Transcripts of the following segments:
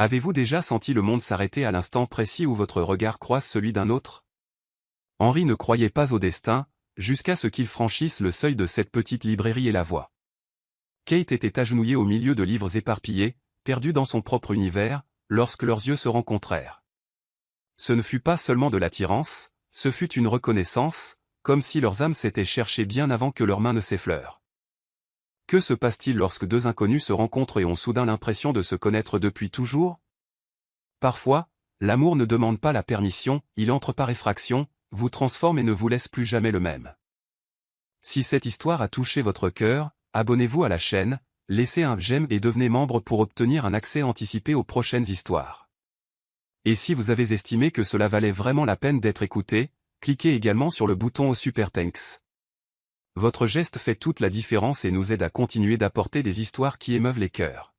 Avez-vous déjà senti le monde s'arrêter à l'instant précis où votre regard croise celui d'un autre? Henri ne croyait pas au destin, jusqu'à ce qu'il franchisse le seuil de cette petite librairie et la voie. Kate était agenouillée au milieu de livres éparpillés, perdue dans son propre univers, lorsque leurs yeux se rencontrèrent. Ce ne fut pas seulement de l'attirance, ce fut une reconnaissance, comme si leurs âmes s'étaient cherchées bien avant que leurs mains ne s'effleurent. Que se passe-t-il lorsque deux inconnus se rencontrent et ont soudain l'impression de se connaître depuis toujours? Parfois, l'amour ne demande pas la permission, il entre par effraction, vous transforme et ne vous laisse plus jamais le même. Si cette histoire a touché votre cœur, abonnez-vous à la chaîne, laissez un j'aime et devenez membre pour obtenir un accès anticipé aux prochaines histoires. Et si vous avez estimé que cela valait vraiment la peine d'être écouté, cliquez également sur le bouton au Super Thanks. Votre geste fait toute la différence et nous aide à continuer d'apporter des histoires qui émeuvent les cœurs.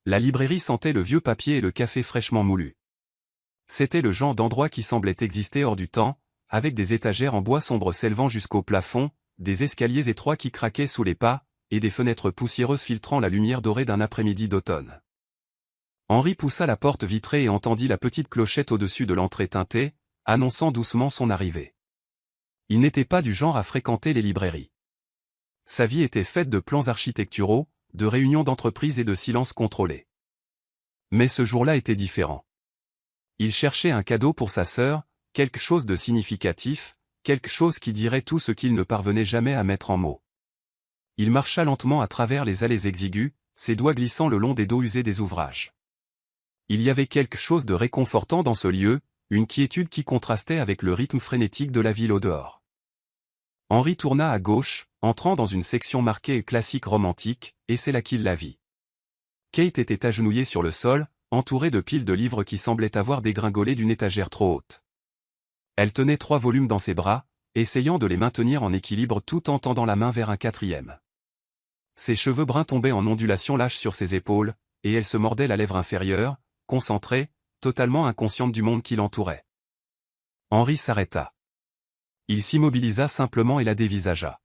La librairie sentait le vieux papier et le café fraîchement moulu. C'était le genre d'endroit qui semblait exister hors du temps, avec des étagères en bois sombre s'élevant jusqu'au plafond, des escaliers étroits qui craquaient sous les pas, et des fenêtres poussiéreuses filtrant la lumière dorée d'un après-midi d'automne. Henri poussa la porte vitrée et entendit la petite clochette au-dessus de l'entrée teintée, annonçant doucement son arrivée. Il n'était pas du genre à fréquenter les librairies. Sa vie était faite de plans architecturaux, de réunions d'entreprise et de silences contrôlés. Mais ce jour-là était différent. Il cherchait un cadeau pour sa sœur, quelque chose de significatif, quelque chose qui dirait tout ce qu'il ne parvenait jamais à mettre en mots. Il marcha lentement à travers les allées exiguës, ses doigts glissant le long des dos usés des ouvrages. Il y avait quelque chose de réconfortant dans ce lieu, une quiétude qui contrastait avec le rythme frénétique de la ville au dehors. Henri tourna à gauche, entrant dans une section marquée classique romantique, et c'est là qu'il la vit. Kate était agenouillée sur le sol, entourée de piles de livres qui semblaient avoir dégringolé d'une étagère trop haute. Elle tenait 3 volumes dans ses bras, essayant de les maintenir en équilibre tout en tendant la main vers un 4e. Ses cheveux bruns tombaient en ondulations lâches sur ses épaules, et elle se mordait la lèvre inférieure, concentrée, totalement inconsciente du monde qui l'entourait. Henri s'arrêta. Il s'immobilisa simplement et la dévisagea.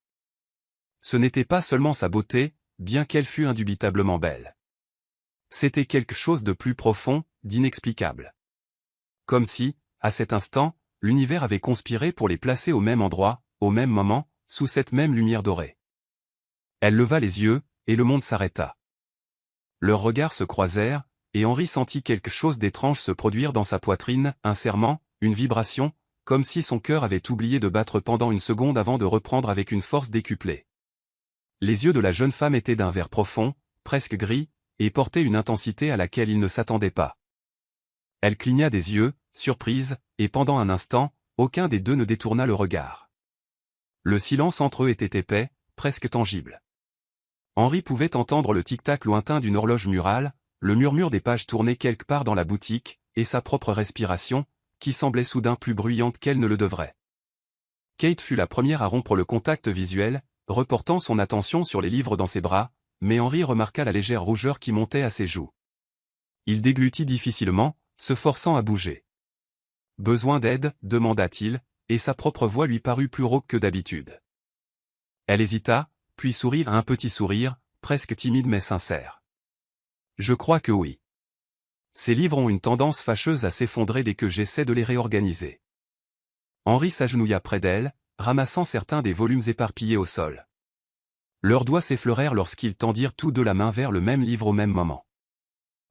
Ce n'était pas seulement sa beauté, bien qu'elle fût indubitablement belle. C'était quelque chose de plus profond, d'inexplicable. Comme si, à cet instant, l'univers avait conspiré pour les placer au même endroit, au même moment, sous cette même lumière dorée. Elle leva les yeux, et le monde s'arrêta. Leurs regards se croisèrent, et Henri sentit quelque chose d'étrange se produire dans sa poitrine, un serrement, une vibration, comme si son cœur avait oublié de battre pendant une seconde avant de reprendre avec une force décuplée. Les yeux de la jeune femme étaient d'un vert profond, presque gris, et portaient une intensité à laquelle il ne s'attendait pas. Elle cligna des yeux, surprise, et pendant un instant, aucun des deux ne détourna le regard. Le silence entre eux était épais, presque tangible. Henri pouvait entendre le tic-tac lointain d'une horloge murale, le murmure des pages tournées quelque part dans la boutique, et sa propre respiration, qui semblait soudain plus bruyante qu'elle ne le devrait. Kate fut la première à rompre le contact visuel, reportant son attention sur les livres dans ses bras, mais Henri remarqua la légère rougeur qui montait à ses joues. Il déglutit difficilement, se forçant à bouger. « Besoin d'aide ?» demanda-t-il, et sa propre voix lui parut plus rauque que d'habitude. Elle hésita, puis sourit à un petit sourire, presque timide mais sincère. « Je crois que oui. Ces livres ont une tendance fâcheuse à s'effondrer dès que j'essaie de les réorganiser. » Henri s'agenouilla près d'elle, ramassant certains des volumes éparpillés au sol. Leurs doigts s'effleurèrent lorsqu'ils tendirent tous deux la main vers le même livre au même moment.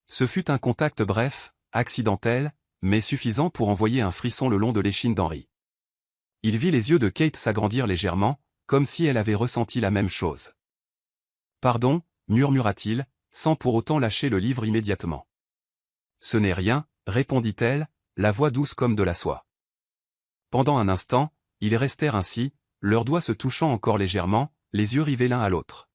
Ce fut un contact bref, accidentel, mais suffisant pour envoyer un frisson le long de l'échine d'Henri. Il vit les yeux de Kate s'agrandir légèrement, comme si elle avait ressenti la même chose. « Pardon » murmura-t-il, sans pour autant lâcher le livre immédiatement. « Ce n'est rien » répondit-elle, la voix douce comme de la soie. Pendant un instant, ils restèrent ainsi, leurs doigts se touchant encore légèrement, les yeux rivés l'un à l'autre.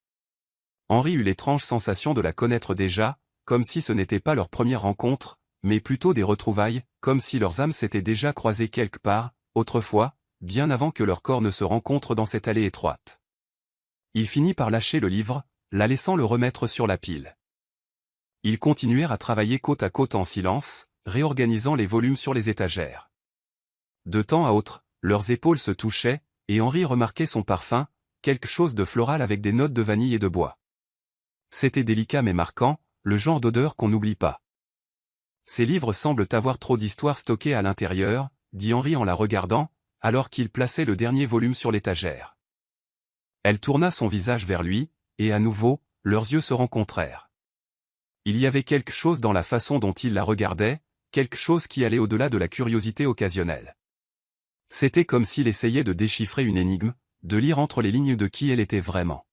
Henri eut l'étrange sensation de la connaître déjà, comme si ce n'était pas leur première rencontre, mais plutôt des retrouvailles, comme si leurs âmes s'étaient déjà croisées quelque part, autrefois, bien avant que leurs corps ne se rencontrent dans cette allée étroite. Il finit par lâcher le livre, la laissant le remettre sur la pile. Ils continuèrent à travailler côte à côte en silence, réorganisant les volumes sur les étagères. De temps à autre, leurs épaules se touchaient, et Henri remarquait son parfum, quelque chose de floral avec des notes de vanille et de bois. C'était délicat mais marquant, le genre d'odeur qu'on n'oublie pas. Ces livres semblent avoir trop d'histoires stockées à l'intérieur, dit Henri en la regardant, alors qu'il plaçait le dernier volume sur l'étagère. Elle tourna son visage vers lui, et à nouveau, leurs yeux se rencontrèrent. Il y avait quelque chose dans la façon dont il la regardait, quelque chose qui allait au-delà de la curiosité occasionnelle. C'était comme s'il essayait de déchiffrer une énigme, de lire entre les lignes de qui elle était vraiment.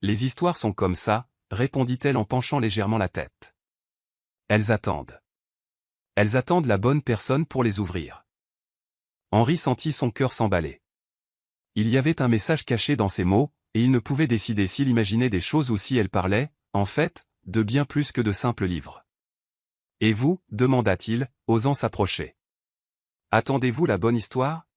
Les histoires sont comme ça, répondit-elle en penchant légèrement la tête. Elles attendent. Elles attendent la bonne personne pour les ouvrir. Henri sentit son cœur s'emballer. Il y avait un message caché dans ces mots, et il ne pouvait décider s'il imaginait des choses ou si elle parlait, en fait, de bien plus que de simples livres. « Et vous » demanda-t-il, osant s'approcher. « Attendez-vous la bonne histoire ?»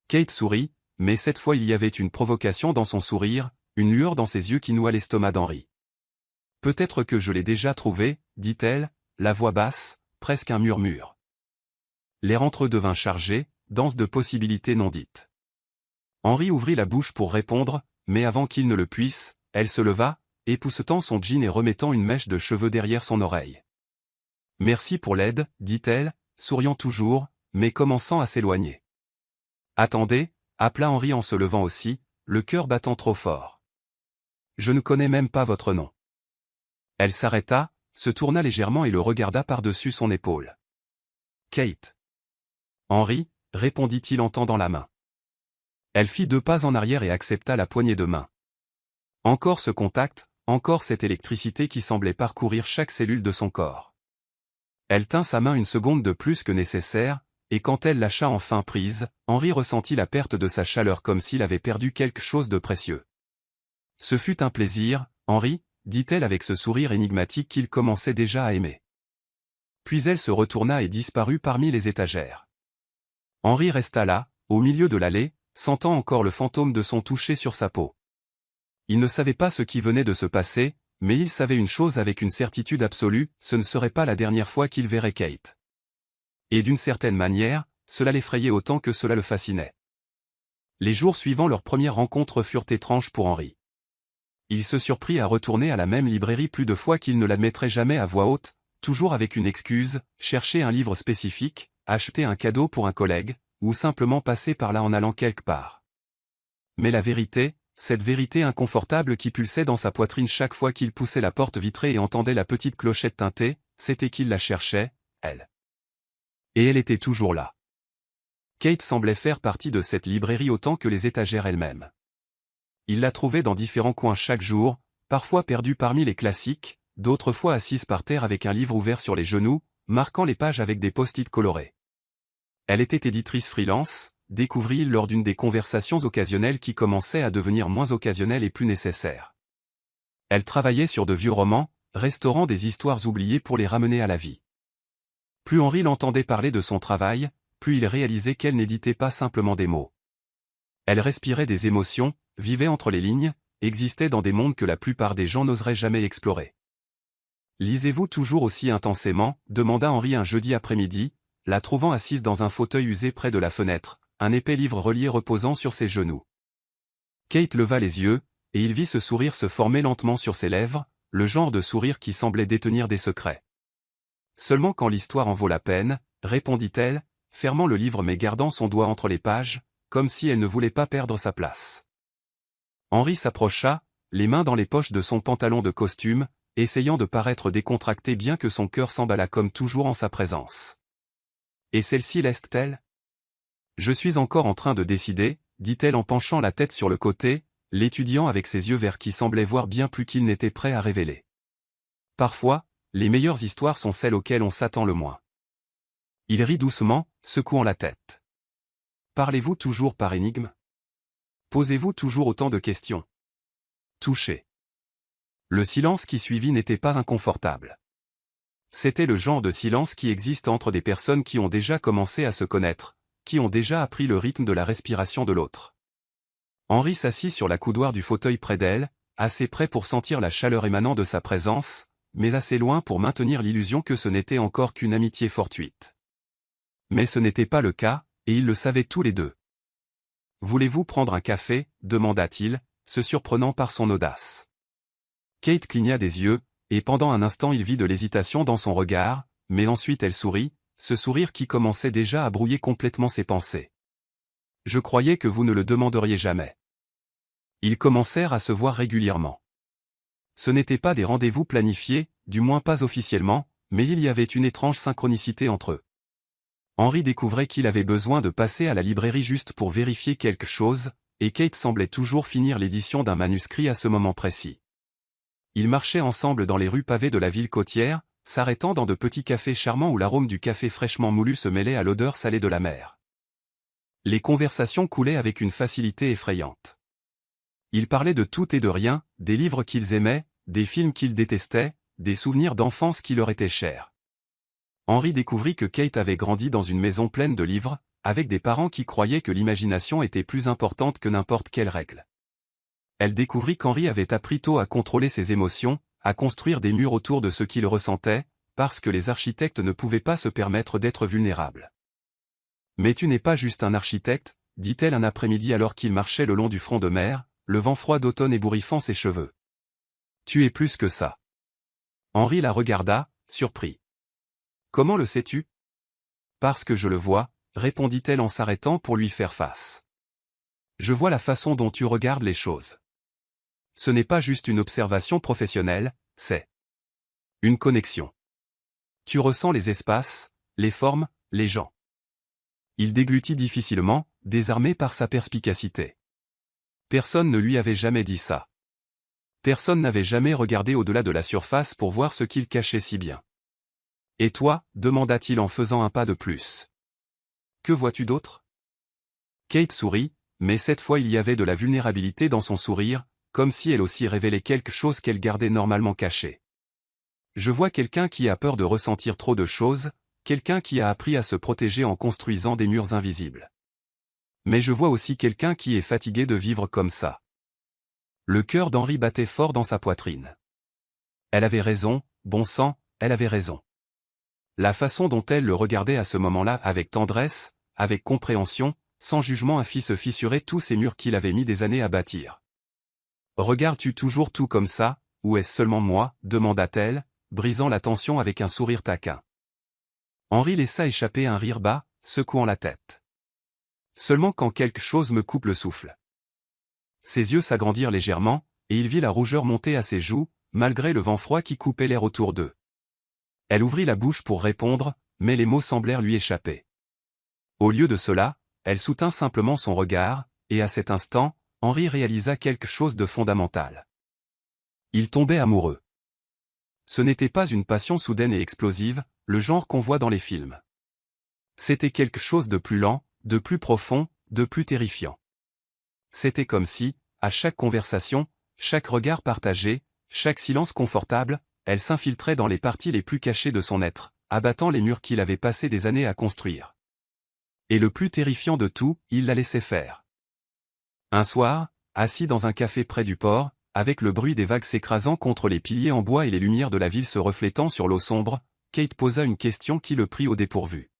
Kate sourit, mais cette fois il y avait une provocation dans son sourire, une lueur dans ses yeux qui noua l'estomac d'Henri. « Peut-être que je l'ai déjà trouvé, dit-elle, la voix basse, presque un murmure. L'air entre eux devint chargé, dense de possibilités non dites. Henri ouvrit la bouche pour répondre, mais avant qu'il ne le puisse, elle se leva, époussetant son jean et remettant une mèche de cheveux derrière son oreille. « Merci pour l'aide, dit-elle, souriant toujours, mais commençant à s'éloigner. « Attendez, appela Henri en se levant aussi, le cœur battant trop fort. « Je ne connais même pas votre nom. » Elle s'arrêta, se tourna légèrement et le regarda par-dessus son épaule. « Kate. »« Henri, » répondit-il en tendant la main. Elle fit 2 pas en arrière et accepta la poignée de main. Encore ce contact, encore cette électricité qui semblait parcourir chaque cellule de son corps. Elle tint sa main une seconde de plus que nécessaire, et quand elle lâcha enfin prise, Henri ressentit la perte de sa chaleur comme s'il avait perdu quelque chose de précieux. « Ce fut un plaisir, Henri, » dit-elle avec ce sourire énigmatique qu'il commençait déjà à aimer. Puis elle se retourna et disparut parmi les étagères. Henri resta là, au milieu de l'allée, sentant encore le fantôme de son toucher sur sa peau. Il ne savait pas ce qui venait de se passer, mais il savait une chose avec une certitude absolue, ce ne serait pas la dernière fois qu'il verrait Kate. Et d'une certaine manière, cela l'effrayait autant que cela le fascinait. Les jours suivant leur première rencontre furent étranges pour Henri. Il se surprit à retourner à la même librairie plus de fois qu'il ne l'admettrait jamais à voix haute, toujours avec une excuse, chercher un livre spécifique, acheter un cadeau pour un collègue, ou simplement passer par là en allant quelque part. Mais la vérité, cette vérité inconfortable qui pulsait dans sa poitrine chaque fois qu'il poussait la porte vitrée et entendait la petite clochette tinter, c'était qu'il la cherchait, elle. Et elle était toujours là. Kate semblait faire partie de cette librairie autant que les étagères elles-mêmes. Il la trouvait dans différents coins chaque jour, parfois perdue parmi les classiques, d'autres fois assise par terre avec un livre ouvert sur les genoux, marquant les pages avec des post-it colorés. Elle était éditrice freelance, découvrit-il lors d'une des conversations occasionnelles qui commençaient à devenir moins occasionnelles et plus nécessaires. Elle travaillait sur de vieux romans, restaurant des histoires oubliées pour les ramener à la vie. Plus Henri l'entendait parler de son travail, plus il réalisait qu'elle n'éditait pas simplement des mots. Elle respirait des émotions, vivait entre les lignes, existait dans des mondes que la plupart des gens n'oseraient jamais explorer. « Lisez-vous toujours aussi intensément » demanda Henri un jeudi après-midi, la trouvant assise dans un fauteuil usé près de la fenêtre, un épais livre relié reposant sur ses genoux. Kate leva les yeux, et il vit ce sourire se former lentement sur ses lèvres, le genre de sourire qui semblait détenir des secrets. « Seulement quand l'histoire en vaut la peine, » répondit-elle, fermant le livre mais gardant son doigt entre les pages, comme si elle ne voulait pas perdre sa place. Henri s'approcha, les mains dans les poches de son pantalon de costume, essayant de paraître décontracté bien que son cœur s'emballa comme toujours en sa présence. « Et celle-ci l'est-elle ? » « Je suis encore en train de décider, » dit-elle en penchant la tête sur le côté, l'étudiant avec ses yeux verts qui semblaient voir bien plus qu'il n'était prêt à révéler. Parfois, les meilleures histoires sont celles auxquelles on s'attend le moins. Il rit doucement, secouant la tête. Parlez-vous toujours par énigme ? Posez-vous toujours autant de questions ? Touché. Le silence qui suivit n'était pas inconfortable. C'était le genre de silence qui existe entre des personnes qui ont déjà commencé à se connaître, qui ont déjà appris le rythme de la respiration de l'autre. Henri s'assit sur la coudoir du fauteuil près d'elle, assez près pour sentir la chaleur émanant de sa présence, mais assez loin pour maintenir l'illusion que ce n'était encore qu'une amitié fortuite. Mais ce n'était pas le cas, et ils le savaient tous les deux. « Voulez-vous prendre un café » demanda-t-il, se surprenant par son audace. Kate cligna des yeux, et pendant un instant il vit de l'hésitation dans son regard, mais ensuite elle sourit, ce sourire qui commençait déjà à brouiller complètement ses pensées. Je croyais que vous ne le demanderiez jamais. Ils commencèrent à se voir régulièrement. Ce n'étaient pas des rendez-vous planifiés, du moins pas officiellement, mais il y avait une étrange synchronicité entre eux. Henry découvrait qu'il avait besoin de passer à la librairie juste pour vérifier quelque chose, et Kate semblait toujours finir l'édition d'un manuscrit à ce moment précis. Ils marchaient ensemble dans les rues pavées de la ville côtière, s'arrêtant dans de petits cafés charmants où l'arôme du café fraîchement moulu se mêlait à l'odeur salée de la mer. Les conversations coulaient avec une facilité effrayante. Ils parlaient de tout et de rien, des livres qu'ils aimaient, des films qu'ils détestaient, des souvenirs d'enfance qui leur étaient chers. Henry découvrit que Kate avait grandi dans une maison pleine de livres, avec des parents qui croyaient que l'imagination était plus importante que n'importe quelle règle. Elle découvrit qu'Henry avait appris tôt à contrôler ses émotions, à construire des murs autour de ce qu'il ressentait, parce que les architectes ne pouvaient pas se permettre d'être vulnérables. « Mais tu n'es pas juste un architecte, dit-elle un après-midi alors qu'il marchait le long du front de mer, le vent froid d'automne ébouriffant ses cheveux. Tu es plus que ça. Henry la regarda, surpris. Comment le sais-tu? Parce que je le vois, répondit-elle en s'arrêtant pour lui faire face. Je vois la façon dont tu regardes les choses. Ce n'est pas juste une observation professionnelle, c'est une connexion. Tu ressens les espaces, les formes, les gens. Il déglutit difficilement, désarmé par sa perspicacité. Personne ne lui avait jamais dit ça. Personne n'avait jamais regardé au-delà de la surface pour voir ce qu'il cachait si bien. Et toi, demanda-t-il en faisant un pas de plus. Que vois-tu d'autre? Kate sourit, mais cette fois il y avait de la vulnérabilité dans son sourire, comme si elle aussi révélait quelque chose qu'elle gardait normalement caché. Je vois quelqu'un qui a peur de ressentir trop de choses, quelqu'un qui a appris à se protéger en construisant des murs invisibles. Mais je vois aussi quelqu'un qui est fatigué de vivre comme ça. Le cœur d'Henry battait fort dans sa poitrine. Elle avait raison, bon sang, elle avait raison. La façon dont elle le regardait à ce moment-là avec tendresse, avec compréhension, sans jugement a fait se fissurer tous ces murs qu'il avait mis des années à bâtir. « Regardes-tu toujours tout comme ça, ou est-ce seulement moi ?» demanda-t-elle, brisant la tension avec un sourire taquin. Henry laissa échapper un rire bas, secouant la tête. Seulement quand quelque chose me coupe le souffle. Ses yeux s'agrandirent légèrement, et il vit la rougeur monter à ses joues, malgré le vent froid qui coupait l'air autour d'eux. Elle ouvrit la bouche pour répondre, mais les mots semblèrent lui échapper. Au lieu de cela, elle soutint simplement son regard, et à cet instant, Henry réalisa quelque chose de fondamental. Il tombait amoureux. Ce n'était pas une passion soudaine et explosive, le genre qu'on voit dans les films. C'était quelque chose de plus lent, de plus profond, de plus terrifiant. C'était comme si, à chaque conversation, chaque regard partagé, chaque silence confortable, elle s'infiltrait dans les parties les plus cachées de son être, abattant les murs qu'il avait passé des années à construire. Et le plus terrifiant de tout, il la laissait faire. Un soir, assis dans un café près du port, avec le bruit des vagues s'écrasant contre les piliers en bois et les lumières de la ville se reflétant sur l'eau sombre, Kate posa une question qui le prit au dépourvu.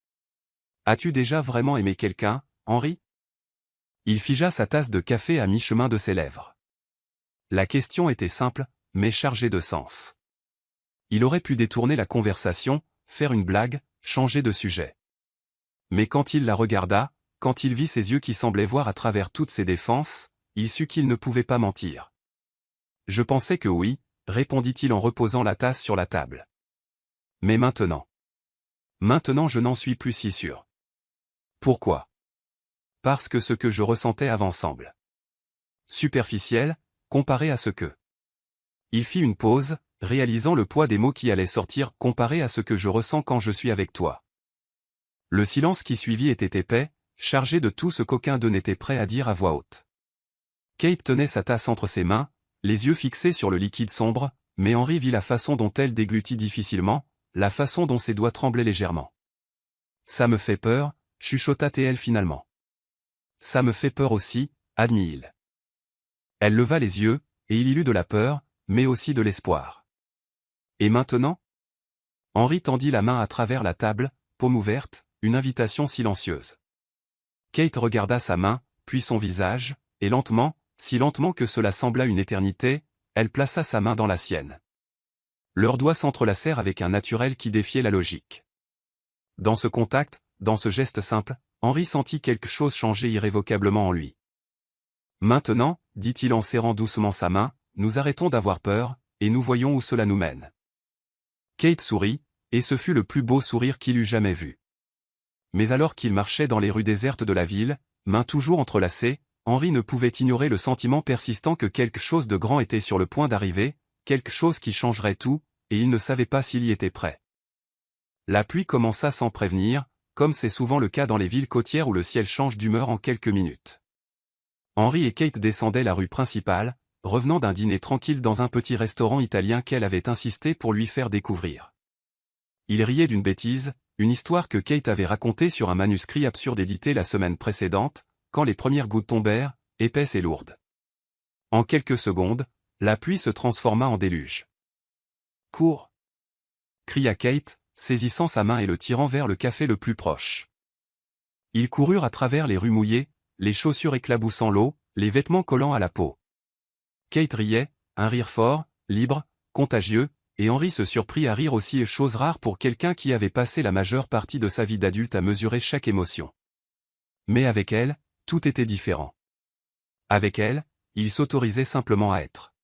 « As-tu déjà vraiment aimé quelqu'un, Henry ?» Il figea sa tasse de café à mi-chemin de ses lèvres. La question était simple, mais chargée de sens. Il aurait pu détourner la conversation, faire une blague, changer de sujet. Mais quand il la regarda, quand il vit ses yeux qui semblaient voir à travers toutes ses défenses, il sut qu'il ne pouvait pas mentir. « Je pensais que oui, répondit-il en reposant la tasse sur la table. Mais maintenant. Maintenant je n'en suis plus si sûr. Pourquoi? Parce que ce que je ressentais avant semble superficiel, comparé à ce que... Il fit une pause, réalisant le poids des mots qui allaient sortir comparé à ce que je ressens quand je suis avec toi. Le silence qui suivit était épais, chargé de tout ce qu'aucun d'eux n'était prêt à dire à voix haute. Kate tenait sa tasse entre ses mains, les yeux fixés sur le liquide sombre, mais Henry vit la façon dont elle déglutit difficilement, la façon dont ses doigts tremblaient légèrement. « Ça me fait peur, chuchota-t-elle finalement. « Ça me fait peur aussi, admit-il. » Elle leva les yeux, et il y eut de la peur, mais aussi de l'espoir. « Et maintenant ?» Henry tendit la main à travers la table, paume ouverte, une invitation silencieuse. Kate regarda sa main, puis son visage, et lentement, si lentement que cela sembla une éternité, elle plaça sa main dans la sienne. Leurs doigts s'entrelacèrent avec un naturel qui défiait la logique. Dans ce contact, dans ce geste simple, Henri sentit quelque chose changer irrévocablement en lui. Maintenant, dit-il en serrant doucement sa main, nous arrêtons d'avoir peur, et nous voyons où cela nous mène. Kate sourit, et ce fut le plus beau sourire qu'il eût jamais vu. Mais alors qu'il marchait dans les rues désertes de la ville, mains toujours entrelacées, Henri ne pouvait ignorer le sentiment persistant que quelque chose de grand était sur le point d'arriver, quelque chose qui changerait tout, et il ne savait pas s'il y était prêt. La pluie commença sans prévenir, comme c'est souvent le cas dans les villes côtières où le ciel change d'humeur en quelques minutes. Henri et Kate descendaient la rue principale, revenant d'un dîner tranquille dans un petit restaurant italien qu'elle avait insisté pour lui faire découvrir. Ils riaient d'une bêtise, une histoire que Kate avait racontée sur un manuscrit absurde édité la semaine précédente, quand les premières gouttes tombèrent, épaisses et lourdes. En quelques secondes, la pluie se transforma en déluge. « Cours !» cria Kate, saisissant sa main et le tirant vers le café le plus proche. Ils coururent à travers les rues mouillées, les chaussures éclaboussant l'eau, les vêtements collant à la peau. Kate riait, un rire fort, libre, contagieux, et Henri se surprit à rire aussi, chose rare pour quelqu'un qui avait passé la majeure partie de sa vie d'adulte à mesurer chaque émotion. Mais avec elle, tout était différent. Avec elle, il s'autorisait simplement à être.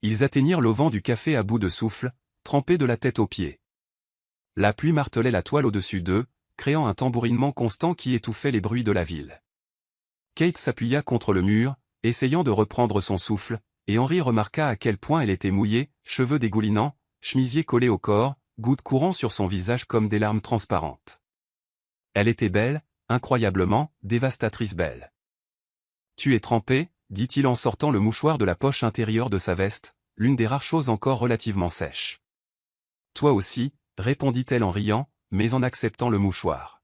Ils atteignirent l'auvent du café à bout de souffle, trempés de la tête aux pieds. La pluie martelait la toile au-dessus d'eux, créant un tambourinement constant qui étouffait les bruits de la ville. Kate s'appuya contre le mur, essayant de reprendre son souffle, et Henri remarqua à quel point elle était mouillée, cheveux dégoulinants, chemisier collé au corps, gouttes courant sur son visage comme des larmes transparentes. Elle était belle, incroyablement, dévastatrice belle. « Tu es trempé ?» dit-il en sortant le mouchoir de la poche intérieure de sa veste, l'une des rares choses encore relativement sèches. « Toi aussi », répondit-elle en riant, mais en acceptant le mouchoir.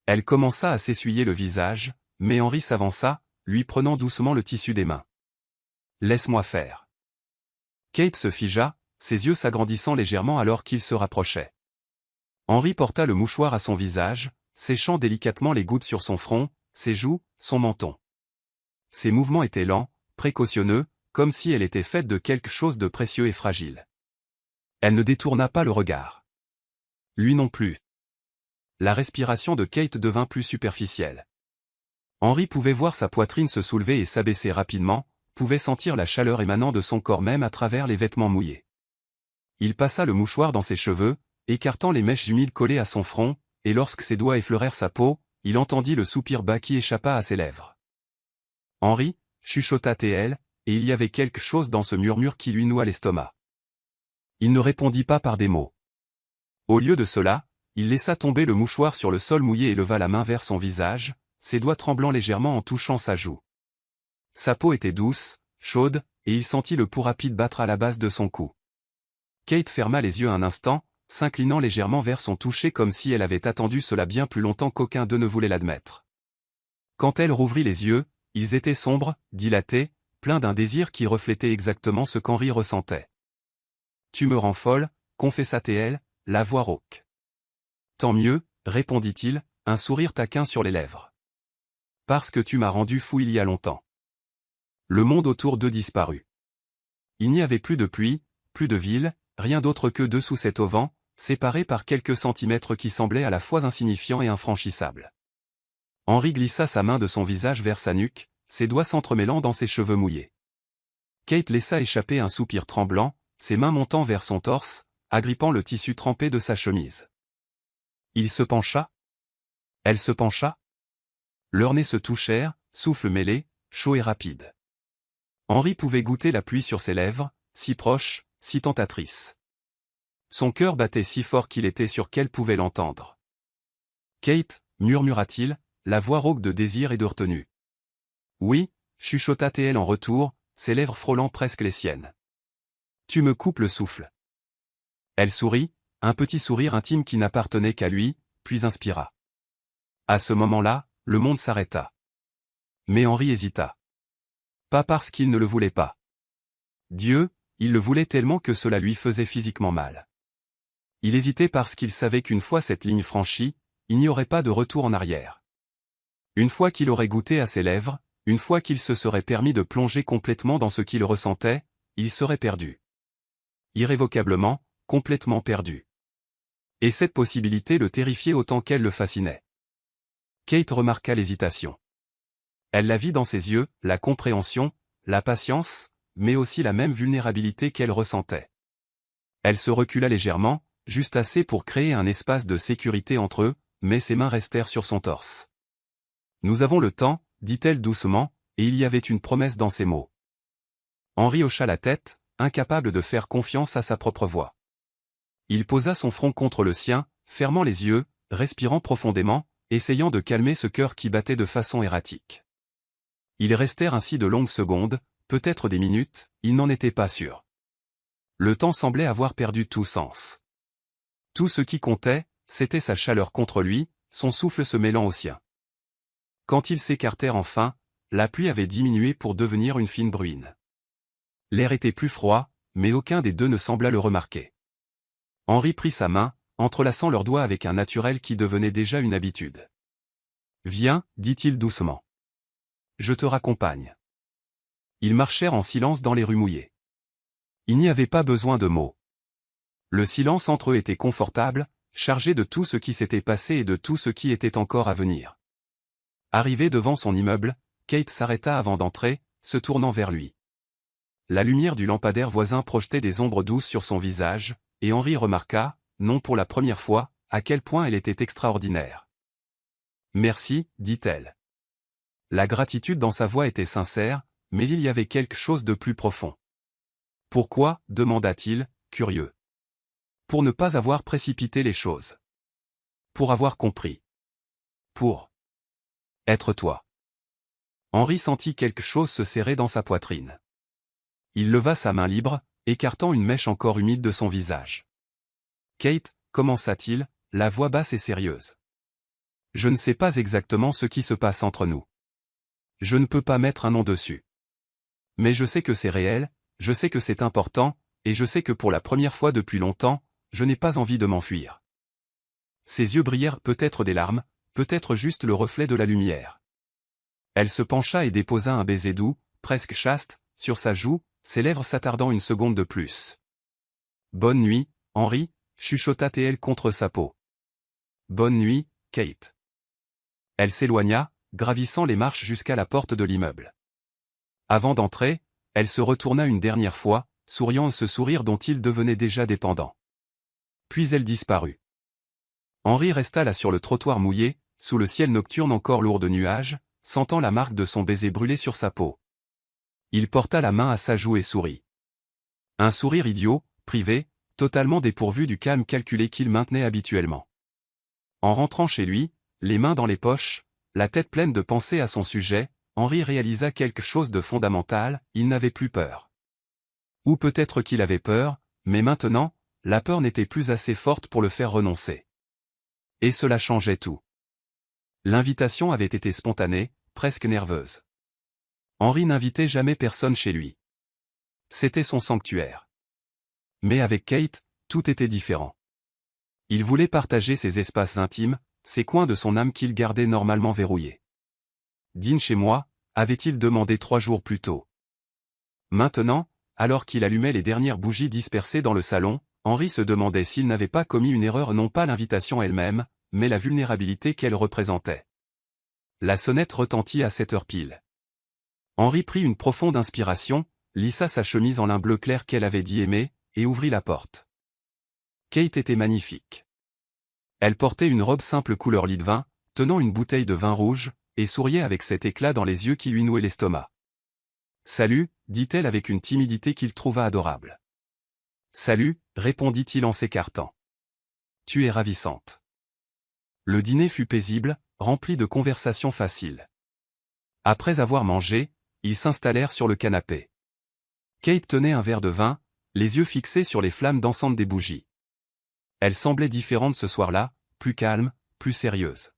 Elle commença à s'essuyer le visage, mais Henri s'avança, lui prenant doucement le tissu des mains. « Laisse-moi faire. » Kate se figea, ses yeux s'agrandissant légèrement alors qu'il se rapprochait. Henri porta le mouchoir à son visage, séchant délicatement les gouttes sur son front, ses joues, son menton. Ses mouvements étaient lents, précautionneux, comme si elle était faite de quelque chose de précieux et fragile. Elle ne détourna pas le regard. Lui non plus. La respiration de Kate devint plus superficielle. Henri pouvait voir sa poitrine se soulever et s'abaisser rapidement, pouvait sentir la chaleur émanant de son corps même à travers les vêtements mouillés. Il passa le mouchoir dans ses cheveux, écartant les mèches humides collées à son front, et lorsque ses doigts effleurèrent sa peau, il entendit le soupir bas qui échappa à ses lèvres. Henri, chuchota-t-elle, et il y avait quelque chose dans ce murmure qui lui noua l'estomac. Il ne répondit pas par des mots. Au lieu de cela, il laissa tomber le mouchoir sur le sol mouillé et leva la main vers son visage, ses doigts tremblant légèrement en touchant sa joue. Sa peau était douce, chaude, et il sentit le pouls rapide battre à la base de son cou. Kate ferma les yeux un instant, s'inclinant légèrement vers son toucher comme si elle avait attendu cela bien plus longtemps qu'aucun d'eux ne voulait l'admettre. Quand elle rouvrit les yeux, ils étaient sombres, dilatés, pleins d'un désir qui reflétait exactement ce qu'Henri ressentait. « Tu me rends folle », confessa-t-elle, la voix rauque. « Tant mieux », répondit-il, un sourire taquin sur les lèvres. « Parce que tu m'as rendu fou il y a longtemps. » Le monde autour d'eux disparut. Il n'y avait plus de pluie, plus de ville, rien d'autre que dessous cet auvent, séparés par quelques centimètres qui semblaient à la fois insignifiants et infranchissables. Henri glissa sa main de son visage vers sa nuque, ses doigts s'entremêlant dans ses cheveux mouillés. Kate laissa échapper un soupir tremblant, ses mains montant vers son torse, agrippant le tissu trempé de sa chemise. Il se pencha. Elle se pencha. Leurs nez se touchèrent, souffle mêlé, chaud et rapide. Henri pouvait goûter la pluie sur ses lèvres, si proche, si tentatrice. Son cœur battait si fort qu'il était sûr qu'elle pouvait l'entendre. « Kate » murmura-t-il, la voix rauque de désir et de retenue. « Oui » chuchota-t-elle en retour, ses lèvres frôlant presque les siennes. « Tu me coupes le souffle. » Elle sourit, un petit sourire intime qui n'appartenait qu'à lui, puis inspira. À ce moment-là, le monde s'arrêta. Mais Henri hésita. Pas parce qu'il ne le voulait pas. Dieu, il le voulait tellement que cela lui faisait physiquement mal. Il hésitait parce qu'il savait qu'une fois cette ligne franchie, il n'y aurait pas de retour en arrière. Une fois qu'il aurait goûté à ses lèvres, une fois qu'il se serait permis de plonger complètement dans ce qu'il ressentait, il serait perdu. Irrévocablement, complètement perdu. Et cette possibilité le terrifiait autant qu'elle le fascinait. Kate remarqua l'hésitation. Elle la vit dans ses yeux, la compréhension, la patience, mais aussi la même vulnérabilité qu'elle ressentait. Elle se recula légèrement, juste assez pour créer un espace de sécurité entre eux, mais ses mains restèrent sur son torse. « Nous avons le temps, dit-elle doucement, et il y avait une promesse dans ses mots. Henri hocha la tête, incapable de faire confiance à sa propre voix. Il posa son front contre le sien, fermant les yeux, respirant profondément, essayant de calmer ce cœur qui battait de façon erratique. Ils restèrent ainsi de longues secondes, peut-être des minutes, ils n'en étaient pas sûrs. Le temps semblait avoir perdu tout sens. Tout ce qui comptait, c'était sa chaleur contre lui, son souffle se mêlant au sien. Quand ils s'écartèrent enfin, la pluie avait diminué pour devenir une fine bruine. L'air était plus froid, mais aucun des deux ne sembla le remarquer. Henri prit sa main, entrelaçant leurs doigts avec un naturel qui devenait déjà une habitude. « Viens, dit-il doucement. Je te raccompagne. » Ils marchèrent en silence dans les rues mouillées. Il n'y avait pas besoin de mots. Le silence entre eux était confortable, chargé de tout ce qui s'était passé et de tout ce qui était encore à venir. Arrivée devant son immeuble, Kate s'arrêta avant d'entrer, se tournant vers lui. La lumière du lampadaire voisin projetait des ombres douces sur son visage, et Henri remarqua, non pour la première fois, à quel point elle était extraordinaire. « Merci, dit-elle. » La gratitude dans sa voix était sincère, mais il y avait quelque chose de plus profond. « Pourquoi » demanda-t-il, curieux. « Pour ne pas avoir précipité les choses. Pour avoir compris. Pour être toi. » Henri sentit quelque chose se serrer dans sa poitrine. Il leva sa main libre, écartant une mèche encore humide de son visage. « Kate, commença-t-il, la voix basse et sérieuse. Je ne sais pas exactement ce qui se passe entre nous. Je ne peux pas mettre un nom dessus. Mais je sais que c'est réel, je sais que c'est important, et je sais que pour la première fois depuis longtemps, je n'ai pas envie de m'enfuir. » Ses yeux brillèrent, peut-être des larmes, peut-être juste le reflet de la lumière. Elle se pencha et déposa un baiser doux, presque chaste, sur sa joue, ses lèvres s'attardant une seconde de plus. « Bonne nuit, Henri, » chuchota-t-elle contre sa peau. « Bonne nuit, Kate. » Elle s'éloigna, gravissant les marches jusqu'à la porte de l'immeuble. Avant d'entrer, elle se retourna une dernière fois, souriant ce sourire dont il devenait déjà dépendant. Puis elle disparut. Henri resta là sur le trottoir mouillé, sous le ciel nocturne encore lourd de nuages, sentant la marque de son baiser brûlé sur sa peau. Il porta la main à sa joue et sourit. Un sourire idiot, privé, totalement dépourvu du calme calculé qu'il maintenait habituellement. En rentrant chez lui, les mains dans les poches, la tête pleine de pensées à son sujet, Henri réalisa quelque chose de fondamental, il n'avait plus peur. Ou peut-être qu'il avait peur, mais maintenant, la peur n'était plus assez forte pour le faire renoncer. Et cela changeait tout. L'invitation avait été spontanée, presque nerveuse. Henri n'invitait jamais personne chez lui. C'était son sanctuaire. Mais avec Kate, tout était différent. Il voulait partager ses espaces intimes, ces coins de son âme qu'il gardait normalement verrouillés. « Dîne chez moi » avait-il demandé 3 jours plus tôt. Maintenant, alors qu'il allumait les dernières bougies dispersées dans le salon, Henri se demandait s'il n'avait pas commis une erreur, non pas l'invitation elle-même, mais la vulnérabilité qu'elle représentait. La sonnette retentit à 7 heures pile. Henri prit une profonde inspiration, lissa sa chemise en lin bleu clair qu'elle avait dit aimer, et ouvrit la porte. Kate était magnifique. Elle portait une robe simple couleur lit de vin, tenant une bouteille de vin rouge, et souriait avec cet éclat dans les yeux qui lui nouait l'estomac. « Salut » dit-elle avec une timidité qu'il trouva adorable. « Salut » répondit-il en s'écartant. « Tu es ravissante. » Le dîner fut paisible, rempli de conversations faciles. Après avoir mangé, ils s'installèrent sur le canapé. Kate tenait un verre de vin, les yeux fixés sur les flammes dansantes des bougies. Elle semblait différente ce soir-là, plus calme, plus sérieuse.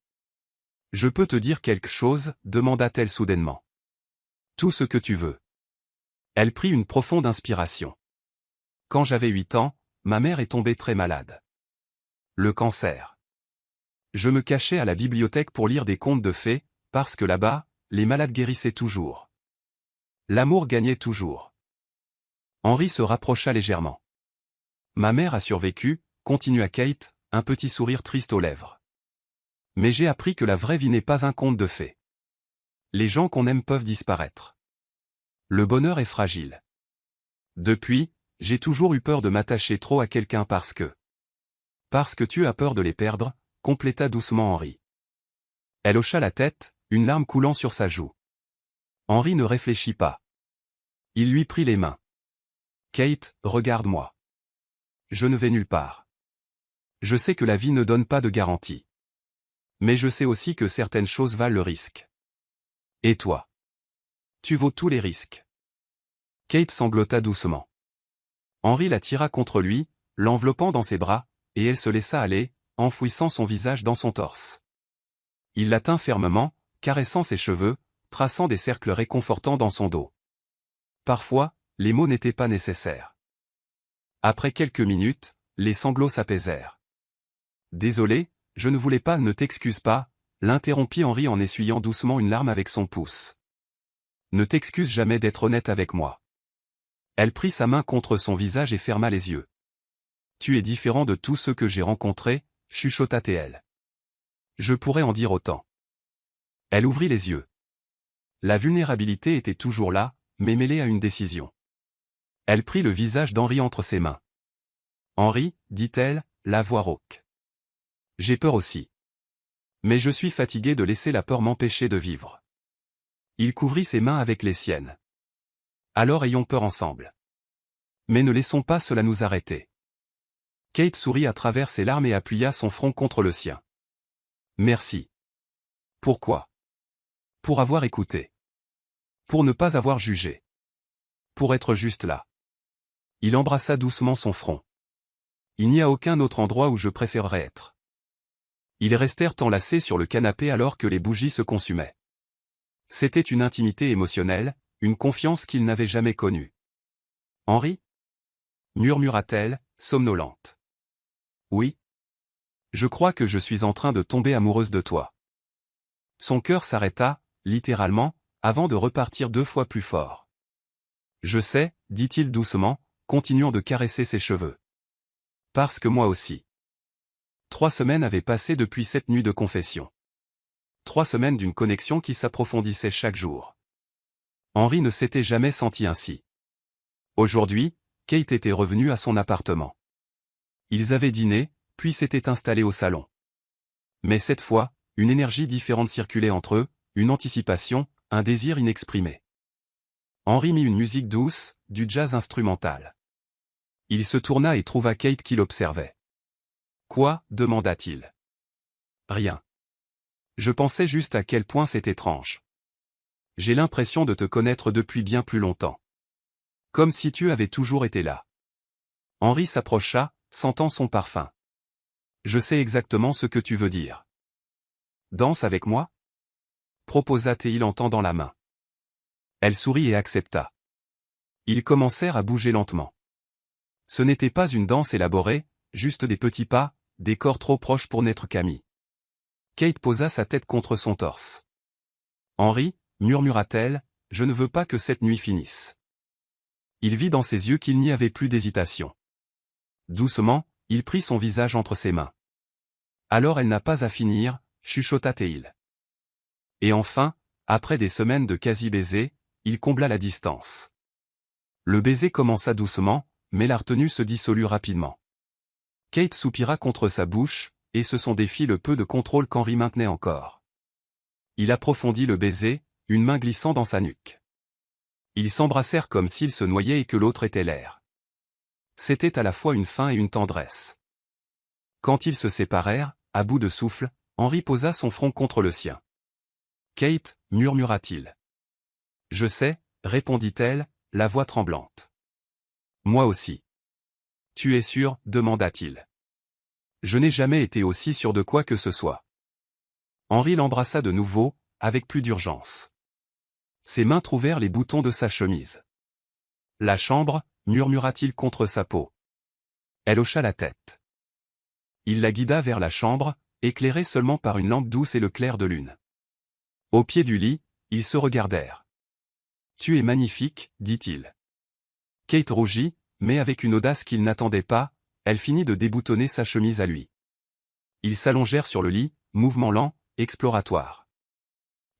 « Je peux te dire quelque chose » demanda-t-elle soudainement. « Tout ce que tu veux. » Elle prit une profonde inspiration. « Quand j'avais 8 ans, ma mère est tombée très malade. Le cancer. Je me cachais à la bibliothèque pour lire des contes de fées, parce que là-bas, les malades guérissaient toujours. L'amour gagnait toujours. » Henri se rapprocha légèrement. Ma mère a survécu, continua Kate, un petit sourire triste aux lèvres. Mais j'ai appris que la vraie vie n'est pas un conte de fées. Les gens qu'on aime peuvent disparaître. Le bonheur est fragile. Depuis, j'ai toujours eu peur de m'attacher trop à quelqu'un parce que tu as peur de les perdre, compléta doucement Henri. Elle hocha la tête, une larme coulant sur sa joue. Henri ne réfléchit pas. Il lui prit les mains. Kate, regarde-moi. Je ne vais nulle part. Je sais que la vie ne donne pas de garantie. Mais je sais aussi que certaines choses valent le risque. Et toi? Tu vaux tous les risques. Kate sanglota doucement. Henri la tira contre lui, l'enveloppant dans ses bras, et elle se laissa aller, enfouissant son visage dans son torse. Il la tint fermement, caressant ses cheveux, traçant des cercles réconfortants dans son dos. Parfois, les mots n'étaient pas nécessaires. Après quelques minutes, les sanglots s'apaisèrent. Désolé, je ne voulais pas, ne t'excuse pas, l'interrompit Henri en essuyant doucement une larme avec son pouce. Ne t'excuse jamais d'être honnête avec moi. Elle prit sa main contre son visage et ferma les yeux. Tu es différent de tous ceux que j'ai rencontrés, chuchota-t-elle. Je pourrais en dire autant. Elle ouvrit les yeux. La vulnérabilité était toujours là, mais mêlée à une décision. Elle prit le visage d'Henri entre ses mains. Henri, dit-elle, la voix rauque. J'ai peur aussi. Mais je suis fatiguée de laisser la peur m'empêcher de vivre. Il couvrit ses mains avec les siennes. Alors ayons peur ensemble. Mais ne laissons pas cela nous arrêter. Kate sourit à travers ses larmes et appuya son front contre le sien. Merci. Pourquoi? Pour avoir écouté. Pour ne pas avoir jugé. Pour être juste là. Il embrassa doucement son front. Il n'y a aucun autre endroit où je préférerais être. Ils restèrent enlacés sur le canapé alors que les bougies se consumaient. C'était une intimité émotionnelle, une confiance qu'ils n'avaient jamais connue. Henri? Murmura-t-elle, somnolente. Oui. Je crois que je suis en train de tomber amoureuse de toi. Son cœur s'arrêta, littéralement, avant de repartir 2 fois plus fort. Je sais, dit-il doucement, continuant de caresser ses cheveux. Parce que moi aussi. 3 semaines avaient passé depuis cette nuit de confession. 3 semaines d'une connexion qui s'approfondissait chaque jour. Henri ne s'était jamais senti ainsi. Aujourd'hui, Kate était revenue à son appartement. Ils avaient dîné, puis s'étaient installés au salon. Mais cette fois, une énergie différente circulait entre eux, une anticipation, un désir inexprimé. Henri mit une musique douce, du jazz instrumental. Il se tourna et trouva Kate qui l'observait. « Quoi » demanda-t-il. « Rien. Je pensais juste à quel point c'est étrange. J'ai l'impression de te connaître depuis bien plus longtemps. Comme si tu avais toujours été là. » Henri s'approcha, sentant son parfum. « Je sais exactement ce que tu veux dire. »« Danse avec moi » proposa-t-il en tendant la main. Elle sourit et accepta. Ils commencèrent à bouger lentement. Ce n'était pas une danse élaborée, juste des petits pas, des corps trop proches pour n'être qu'amis. Kate posa sa tête contre son torse. « Henri, murmura-t-elle, je ne veux pas que cette nuit finisse. » Il vit dans ses yeux qu'il n'y avait plus d'hésitation. Doucement, il prit son visage entre ses mains. « Alors elle n'a pas à finir, chuchota-t-il. » Et enfin, après des semaines de quasi-baiser, il combla la distance. Le baiser commença doucement, mais la retenue se dissolut rapidement. Kate soupira contre sa bouche, et ce sont défi le peu de contrôle qu'Henri maintenait encore. Il approfondit le baiser, une main glissant dans sa nuque. Ils s'embrassèrent comme s'ils se noyaient et que l'autre était l'air. C'était à la fois une faim et une tendresse. Quand ils se séparèrent, à bout de souffle, Henri posa son front contre le sien. « Kate, murmura-t-il. »« Je sais, répondit-elle, la voix tremblante. »« Moi aussi. »« Tu es sûr ?» demanda-t-il. « Je n'ai jamais été aussi sûr de quoi que ce soit. » Henri l'embrassa de nouveau, avec plus d'urgence. Ses mains trouvèrent les boutons de sa chemise. « La chambre » murmura-t-il contre sa peau. Elle hocha la tête. Il la guida vers la chambre, éclairée seulement par une lampe douce et le clair de lune. Au pied du lit, ils se regardèrent. « Tu es magnifique » dit-il. Kate rougit, mais avec une audace qu'il n'attendait pas, elle finit de déboutonner sa chemise à lui. Ils s'allongèrent sur le lit, mouvement lent, exploratoire.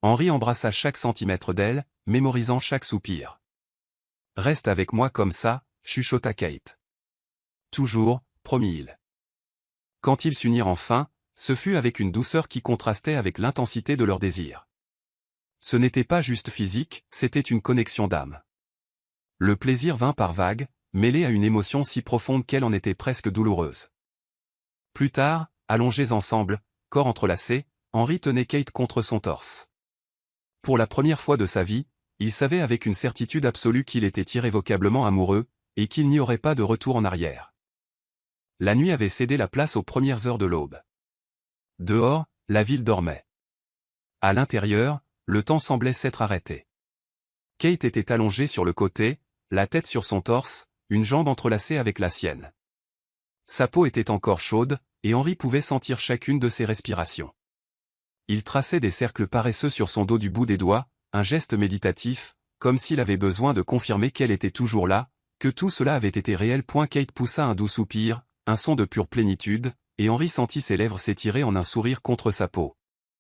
Henri embrassa chaque centimètre d'elle, mémorisant chaque soupir. « Reste avec moi comme ça », chuchota Kate. « Toujours », promit-il. Quand ils s'unirent enfin, ce fut avec une douceur qui contrastait avec l'intensité de leur désir. Ce n'était pas juste physique, c'était une connexion d'âme. Le plaisir vint par vagues, mêlé à une émotion si profonde qu'elle en était presque douloureuse. Plus tard, allongés ensemble, corps entrelacés, Henri tenait Kate contre son torse. Pour la première fois de sa vie, il savait avec une certitude absolue qu'il était irrévocablement amoureux, et qu'il n'y aurait pas de retour en arrière. La nuit avait cédé la place aux premières heures de l'aube. Dehors, la ville dormait. À l'intérieur, le temps semblait s'être arrêté. Kate était allongée sur le côté, la tête sur son torse, une jambe entrelacée avec la sienne. Sa peau était encore chaude, et Henri pouvait sentir chacune de ses respirations. Il traçait des cercles paresseux sur son dos du bout des doigts, un geste méditatif, comme s'il avait besoin de confirmer qu'elle était toujours là, que tout cela avait été réel. Kate poussa un doux soupir, un son de pure plénitude, et Henri sentit ses lèvres s'étirer en un sourire contre sa peau.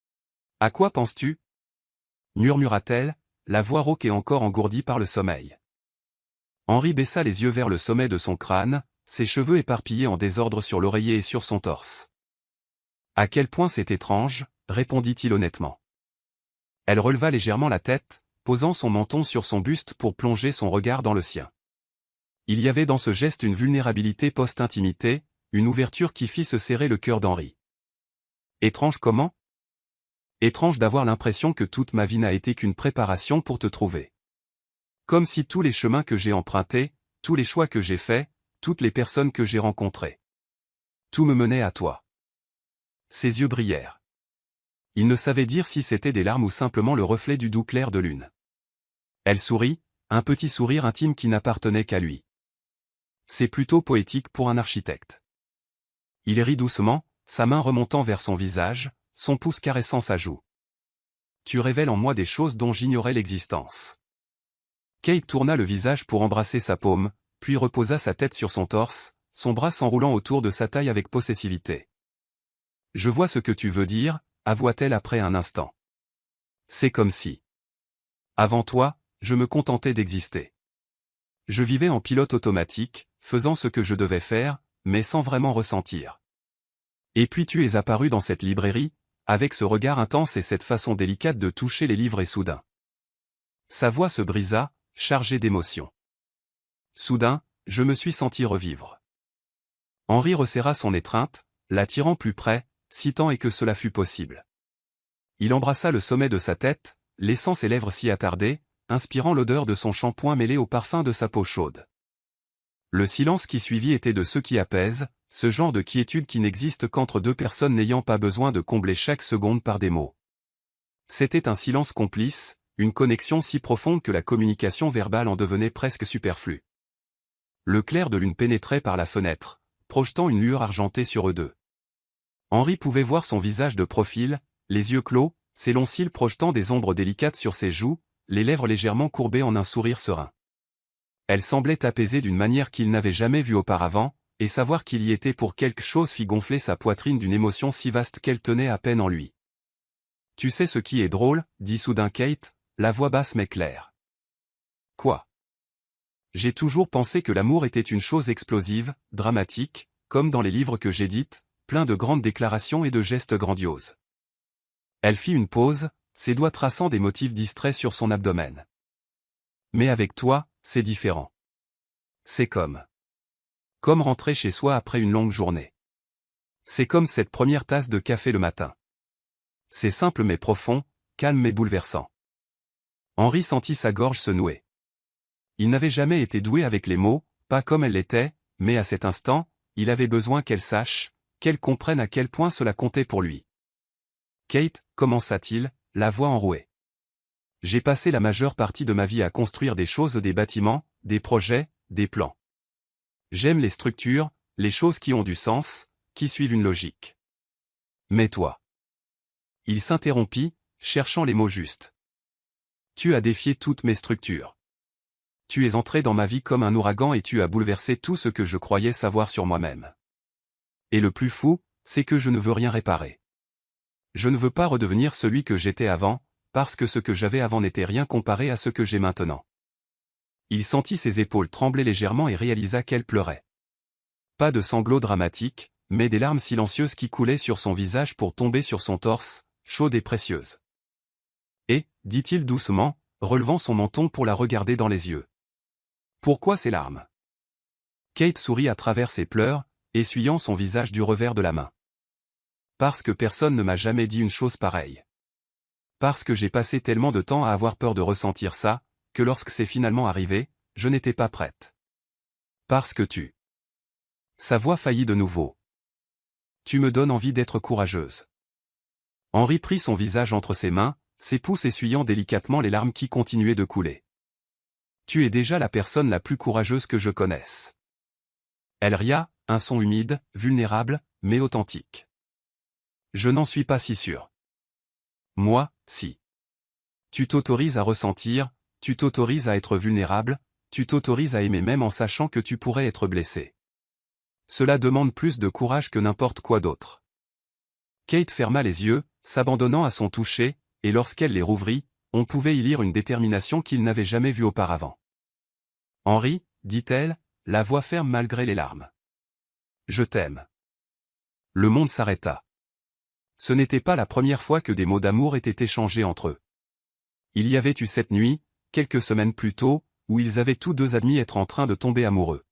« À quoi penses-tu » murmura-t-elle, la voix rauque et encore engourdie par le sommeil. Henri baissa les yeux vers le sommet de son crâne, ses cheveux éparpillés en désordre sur l'oreiller et sur son torse. « À quel point c'est étrange » répondit-il honnêtement. Elle releva légèrement la tête, posant son menton sur son buste pour plonger son regard dans le sien. Il y avait dans ce geste une vulnérabilité post-intimité, une ouverture qui fit se serrer le cœur d'Henri. Étrange comment ? Étrange d'avoir l'impression que toute ma vie n'a été qu'une préparation pour te trouver. Comme si tous les chemins que j'ai empruntés, tous les choix que j'ai faits, toutes les personnes que j'ai rencontrées. Tout me menait à toi. Ses yeux brillèrent. Il ne savait dire si c'était des larmes ou simplement le reflet du doux clair de lune. Elle sourit, un petit sourire intime qui n'appartenait qu'à lui. C'est plutôt poétique pour un architecte. Il rit doucement, sa main remontant vers son visage, son pouce caressant sa joue. Tu révèles en moi des choses dont j'ignorais l'existence. Kate tourna le visage pour embrasser sa paume, puis reposa sa tête sur son torse, son bras s'enroulant autour de sa taille avec possessivité. Je vois ce que tu veux dire, avoua-t-elle après un instant. C'est comme si. Avant toi, je me contentais d'exister. Je vivais en pilote automatique, faisant ce que je devais faire, mais sans vraiment ressentir. Et puis tu es apparu dans cette librairie, avec ce regard intense et cette façon délicate de toucher les livres et soudain. Sa voix se brisa, chargée d'émotion. Soudain, je me suis senti revivre. Henri resserra son étreinte, l'attirant plus près, si tant est que cela fut possible. Il embrassa le sommet de sa tête, laissant ses lèvres s'y attarder, inspirant l'odeur de son shampoing mêlé au parfum de sa peau chaude. Le silence qui suivit était de ceux qui apaisent, ce genre de quiétude qui n'existe qu'entre deux personnes n'ayant pas besoin de combler chaque seconde par des mots. C'était un silence complice, une connexion si profonde que la communication verbale en devenait presque superflue. Le clair de lune pénétrait par la fenêtre, projetant une lueur argentée sur eux deux. Henri pouvait voir son visage de profil, les yeux clos, ses longs cils projetant des ombres délicates sur ses joues, les lèvres légèrement courbées en un sourire serein. Elle semblait apaisée d'une manière qu'il n'avait jamais vue auparavant, et savoir qu'il y était pour quelque chose fit gonfler sa poitrine d'une émotion si vaste qu'elle tenait à peine en lui. « Tu sais ce qui est drôle » dit soudain Kate, la voix basse mais claire. « Quoi » J'ai toujours pensé que l'amour était une chose explosive, dramatique, comme dans les livres que j'édite, plein de grandes déclarations et de gestes grandioses. Elle fit une pause, ses doigts traçant des motifs distraits sur son abdomen. Mais avec toi, c'est différent. C'est comme rentrer chez soi après une longue journée. C'est comme cette première tasse de café le matin. C'est simple mais profond, calme mais bouleversant. Henri sentit sa gorge se nouer. Il n'avait jamais été doué avec les mots, pas comme elle l'était, mais à cet instant, il avait besoin qu'elle sache, qu'elle comprenne à quel point cela comptait pour lui. Kate, commença-t-il, la voix enrouée. J'ai passé la majeure partie de ma vie à construire des choses, des bâtiments, des projets, des plans. J'aime les structures, les choses qui ont du sens, qui suivent une logique. Mais toi. Il s'interrompit, cherchant les mots justes. Tu as défié toutes mes structures. Tu es entré dans ma vie comme un ouragan et tu as bouleversé tout ce que je croyais savoir sur moi-même. Et le plus fou, c'est que je ne veux rien réparer. Je ne veux pas redevenir celui que j'étais avant, parce que ce que j'avais avant n'était rien comparé à ce que j'ai maintenant. Il sentit ses épaules trembler légèrement et réalisa qu'elle pleurait. Pas de sanglots dramatiques, mais des larmes silencieuses qui coulaient sur son visage pour tomber sur son torse, chaude et précieuse. Et, dit-il doucement, relevant son menton pour la regarder dans les yeux. Pourquoi ces larmes? Kate sourit à travers ses pleurs, essuyant son visage du revers de la main. Parce que personne ne m'a jamais dit une chose pareille. Parce que j'ai passé tellement de temps à avoir peur de ressentir ça, que lorsque c'est finalement arrivé, je n'étais pas prête. Parce que tu... Sa voix faillit de nouveau. Tu me donnes envie d'être courageuse. Henri prit son visage entre ses mains, ses pouces essuyant délicatement les larmes qui continuaient de couler. Tu es déjà la personne la plus courageuse que je connaisse. Elle ria, un son humide, vulnérable, mais authentique. Je n'en suis pas si sûr. Moi, si. Tu t'autorises à ressentir, tu t'autorises à être vulnérable, tu t'autorises à aimer même en sachant que tu pourrais être blessé. Cela demande plus de courage que n'importe quoi d'autre. Kate ferma les yeux, s'abandonnant à son toucher, et lorsqu'elle les rouvrit, on pouvait y lire une détermination qu'il n'avait jamais vue auparavant. Henri, dit-elle, la voix ferme malgré les larmes. Je t'aime. Le monde s'arrêta. Ce n'était pas la première fois que des mots d'amour étaient échangés entre eux. Il y avait eu cette nuit, quelques semaines plus tôt, où ils avaient tous deux admis être en train de tomber amoureux.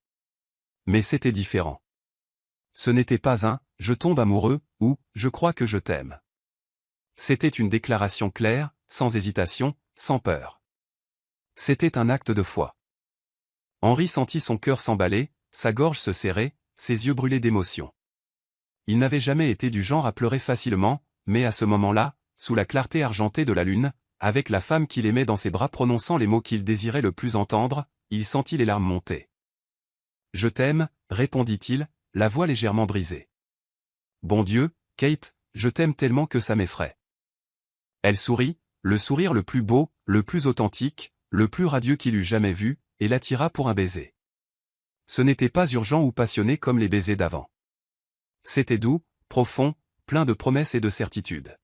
Mais c'était différent. Ce n'était pas un « je tombe amoureux » ou « je crois que je t'aime ». C'était une déclaration claire, sans hésitation, sans peur. C'était un acte de foi. Henri sentit son cœur s'emballer, sa gorge se serrer, ses yeux brûlaient d'émotion. Il n'avait jamais été du genre à pleurer facilement, mais à ce moment-là, sous la clarté argentée de la lune, avec la femme qu'il aimait dans ses bras prononçant les mots qu'il désirait le plus entendre, il sentit les larmes monter. « Je t'aime » répondit-il, la voix légèrement brisée. « Bon Dieu, Kate, je t'aime tellement que ça m'effraie. » Elle sourit, le sourire le plus beau, le plus authentique, le plus radieux qu'il eût jamais vu, et l'attira pour un baiser. Ce n'était pas urgent ou passionné comme les baisers d'avant. C'était doux, profond, plein de promesses et de certitudes.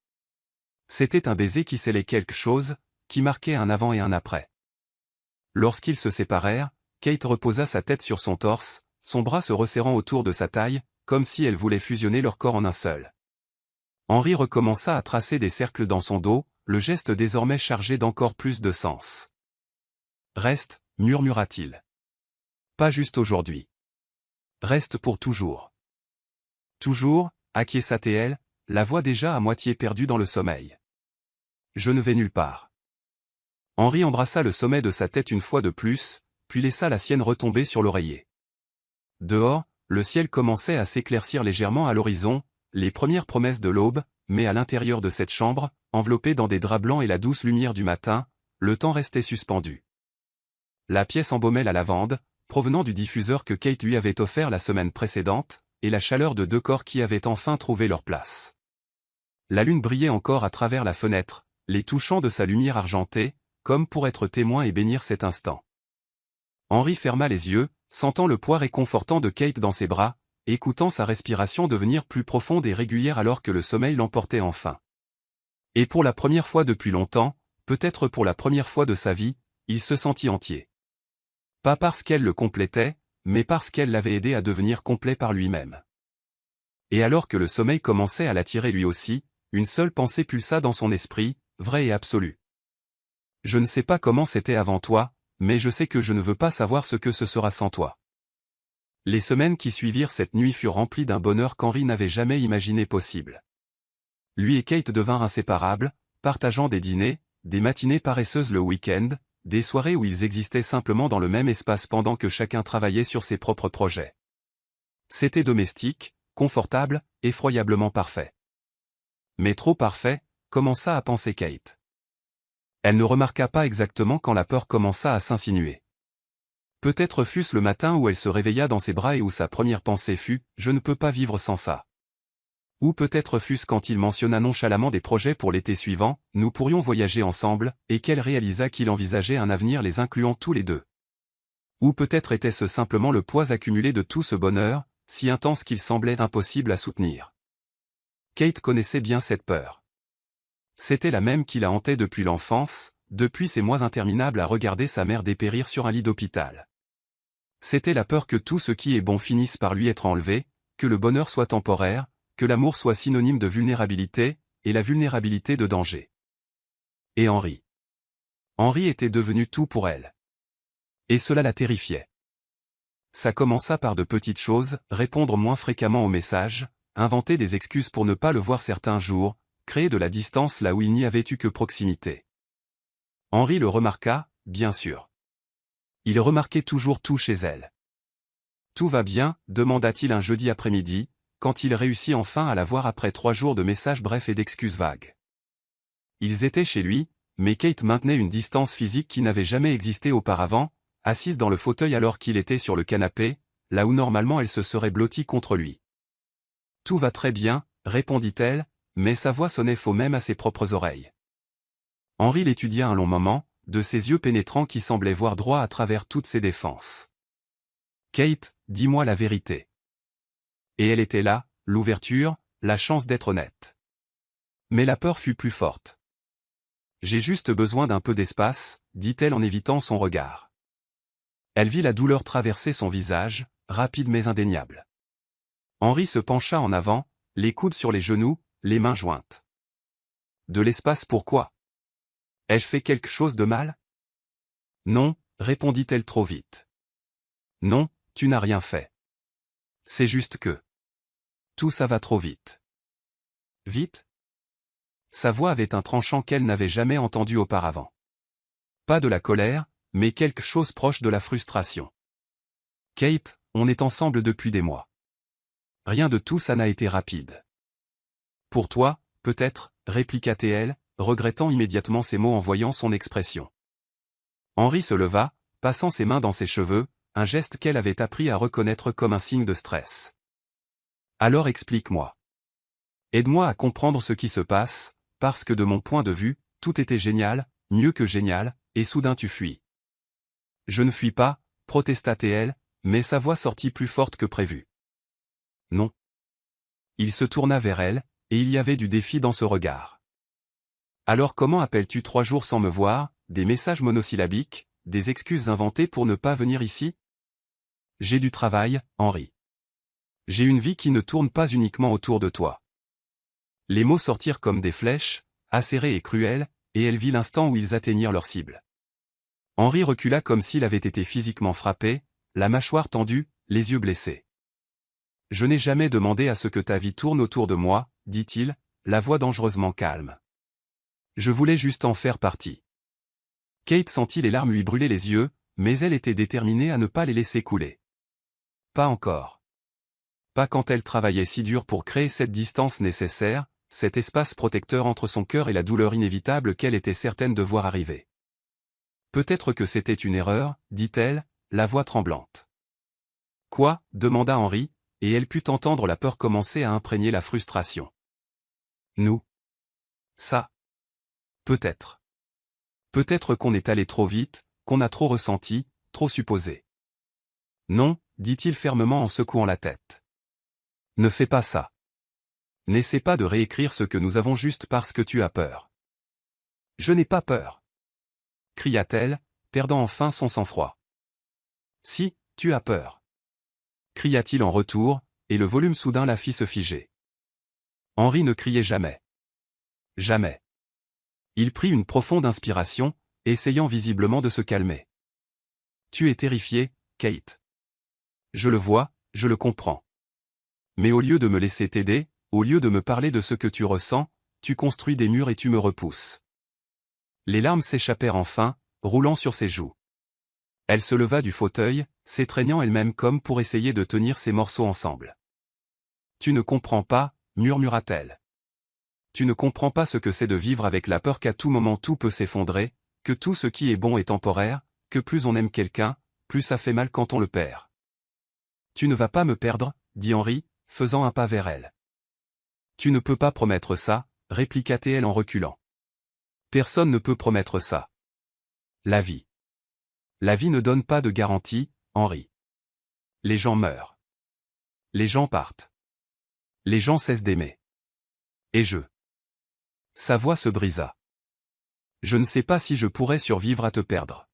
C'était un baiser qui scellait quelque chose, qui marquait un avant et un après. Lorsqu'ils se séparèrent, Kate reposa sa tête sur son torse, son bras se resserrant autour de sa taille, comme si elle voulait fusionner leur corps en un seul. Henri recommença à tracer des cercles dans son dos, le geste désormais chargé d'encore plus de sens. « Reste, murmura-t-il. Pas juste aujourd'hui. Reste pour toujours. » Toujours, acquiesça-t-elle, la voix déjà à moitié perdue dans le sommeil. Je ne vais nulle part. Henri embrassa le sommet de sa tête une fois de plus, puis laissa la sienne retomber sur l'oreiller. Dehors, le ciel commençait à s'éclaircir légèrement à l'horizon, les premières promesses de l'aube, mais à l'intérieur de cette chambre, enveloppée dans des draps blancs et la douce lumière du matin, le temps restait suspendu. La pièce embaumait la lavande, provenant du diffuseur que Kate lui avait offert la semaine précédente, et la chaleur de deux corps qui avaient enfin trouvé leur place. La lune brillait encore à travers la fenêtre, les touchant de sa lumière argentée, comme pour être témoin et bénir cet instant. Henri ferma les yeux, sentant le poids réconfortant de Kate dans ses bras, écoutant sa respiration devenir plus profonde et régulière alors que le sommeil l'emportait enfin. Et pour la première fois depuis longtemps, peut-être pour la première fois de sa vie, il se sentit entier. Pas parce qu'elle le complétait, mais parce qu'elle l'avait aidé à devenir complet par lui-même. Et alors que le sommeil commençait à l'attirer lui aussi, une seule pensée pulsa dans son esprit, vraie et absolue. Je ne sais pas comment c'était avant toi, mais je sais que je ne veux pas savoir ce que ce sera sans toi. Les semaines qui suivirent cette nuit furent remplies d'un bonheur qu'Henri n'avait jamais imaginé possible. Lui et Kate devinrent inséparables, partageant des dîners, des matinées paresseuses le week-end, des soirées où ils existaient simplement dans le même espace pendant que chacun travaillait sur ses propres projets. C'était domestique, confortable, effroyablement parfait. Mais trop parfait, commença à penser Kate. Elle ne remarqua pas exactement quand la peur commença à s'insinuer. Peut-être fut-ce le matin où elle se réveilla dans ses bras et où sa première pensée fut « Je ne peux pas vivre sans ça ». Ou peut-être fut-ce quand il mentionna nonchalamment des projets pour l'été suivant, nous pourrions voyager ensemble, et qu'elle réalisa qu'il envisageait un avenir les incluant tous les deux. Ou peut-être était-ce simplement le poids accumulé de tout ce bonheur, si intense qu'il semblait impossible à soutenir. Kate connaissait bien cette peur. C'était la même qui la hantait depuis l'enfance, depuis ces mois interminables à regarder sa mère dépérir sur un lit d'hôpital. C'était la peur que tout ce qui est bon finisse par lui être enlevé, que le bonheur soit temporaire, que l'amour soit synonyme de vulnérabilité, et la vulnérabilité de danger. Et Henry. Henry était devenu tout pour elle. Et cela la terrifiait. Ça commença par de petites choses, répondre moins fréquemment aux messages, inventer des excuses pour ne pas le voir certains jours, créer de la distance là où il n'y avait eu que proximité. Henry le remarqua, bien sûr. Il remarquait toujours tout chez elle. « Tout va bien ?» demanda-t-il un jeudi après-midi, quand il réussit enfin à la voir après 3 jours de messages brefs et d'excuses vagues. Ils étaient chez lui, mais Kate maintenait une distance physique qui n'avait jamais existé auparavant, assise dans le fauteuil alors qu'il était sur le canapé, là où normalement elle se serait blottie contre lui. « Tout va très bien », répondit-elle, mais sa voix sonnait faux même à ses propres oreilles. Henry l'étudia un long moment, de ses yeux pénétrants qui semblaient voir droit à travers toutes ses défenses. « Kate, dis-moi la vérité. » Et elle était là, l'ouverture, la chance d'être honnête. Mais la peur fut plus forte. « J'ai juste besoin d'un peu d'espace, » dit-elle en évitant son regard. Elle vit la douleur traverser son visage, rapide mais indéniable. Henry se pencha en avant, les coudes sur les genoux, les mains jointes. « De l'espace pourquoi? Ai-je fait quelque chose de mal? » « Non, » répondit-elle trop vite. « Non, tu n'as rien fait. C'est juste que... tout ça va trop vite. » « Vite ?» Sa voix avait un tranchant qu'elle n'avait jamais entendu auparavant. Pas de la colère, mais quelque chose proche de la frustration. « Kate, on est ensemble depuis des mois. Rien de tout ça n'a été rapide. »« Pour toi, peut-être, » répliqua-t-elle, regrettant immédiatement ses mots en voyant son expression. Henry se leva, passant ses mains dans ses cheveux, un geste qu'elle avait appris à reconnaître comme un signe de stress. « Alors explique-moi. Aide-moi à comprendre ce qui se passe, parce que de mon point de vue, tout était génial, mieux que génial, et soudain tu fuis. » « Je ne fuis pas, » protesta-t-elle, mais sa voix sortit plus forte que prévu. « Non. » Il se tourna vers elle, et il y avait du défi dans ce regard. « Alors comment appelles-tu 3 jours sans me voir, des messages monosyllabiques, des excuses inventées pour ne pas venir ici? » « J'ai du travail, Henry. J'ai une vie qui ne tourne pas uniquement autour de toi. » Les mots sortirent comme des flèches, acérés et cruels, et elle vit l'instant où ils atteignirent leur cible. Henry recula comme s'il avait été physiquement frappé, la mâchoire tendue, les yeux blessés. « Je n'ai jamais demandé à ce que ta vie tourne autour de moi, » dit-il, la voix dangereusement calme. « Je voulais juste en faire partie. » Kate sentit les larmes lui brûler les yeux, mais elle était déterminée à ne pas les laisser couler. Pas encore. Pas quand elle travaillait si dur pour créer cette distance nécessaire, cet espace protecteur entre son cœur et la douleur inévitable qu'elle était certaine de voir arriver. Peut-être que c'était une erreur, dit-elle, la voix tremblante. Quoi? Demanda Henry, et elle put entendre la peur commencer à imprégner la frustration. Nous. Ça. Peut-être. Peut-être qu'on est allé trop vite, qu'on a trop ressenti, trop supposé. Non, dit-il fermement en secouant la tête. Ne fais pas ça. N'essaie pas de réécrire ce que nous avons juste parce que tu as peur. Je n'ai pas peur. Cria-t-elle, perdant enfin son sang-froid. Si, tu as peur. Cria-t-il en retour, et le volume soudain la fit se figer. Henry ne criait jamais. Jamais. Il prit une profonde inspiration, essayant visiblement de se calmer. Tu es terrifiée, Kate. Je le vois, je le comprends. Mais au lieu de me laisser t'aider, au lieu de me parler de ce que tu ressens, tu construis des murs et tu me repousses. Les larmes s'échappèrent enfin, roulant sur ses joues. Elle se leva du fauteuil, s'étreignant elle-même comme pour essayer de tenir ses morceaux ensemble. Tu ne comprends pas, murmura-t-elle. Tu ne comprends pas ce que c'est de vivre avec la peur qu'à tout moment tout peut s'effondrer, que tout ce qui est bon est temporaire, que plus on aime quelqu'un, plus ça fait mal quand on le perd. Tu ne vas pas me perdre, dit Henry, faisant un pas vers elle. Tu ne peux pas promettre ça, répliqua-t-elle en reculant. Personne ne peut promettre ça. La vie. La vie ne donne pas de garantie, Henry. Les gens meurent. Les gens partent. Les gens cessent d'aimer. Et Sa voix se brisa. Je ne sais pas si je pourrais survivre à te perdre.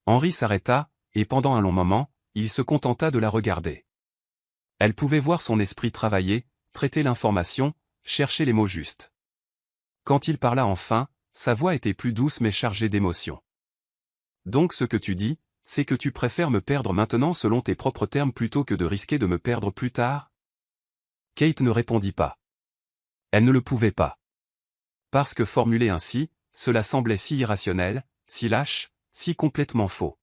Henry s'arrêta, et pendant un long moment, il se contenta de la regarder. Elle pouvait voir son esprit travailler, traiter l'information, chercher les mots justes. Quand il parla enfin, sa voix était plus douce mais chargée d'émotion. Donc ce que tu dis, c'est que tu préfères me perdre maintenant selon tes propres termes plutôt que de risquer de me perdre plus tard? Kate ne répondit pas. Elle ne le pouvait pas. Parce que formulé ainsi, cela semblait si irrationnel, si lâche, si complètement faux.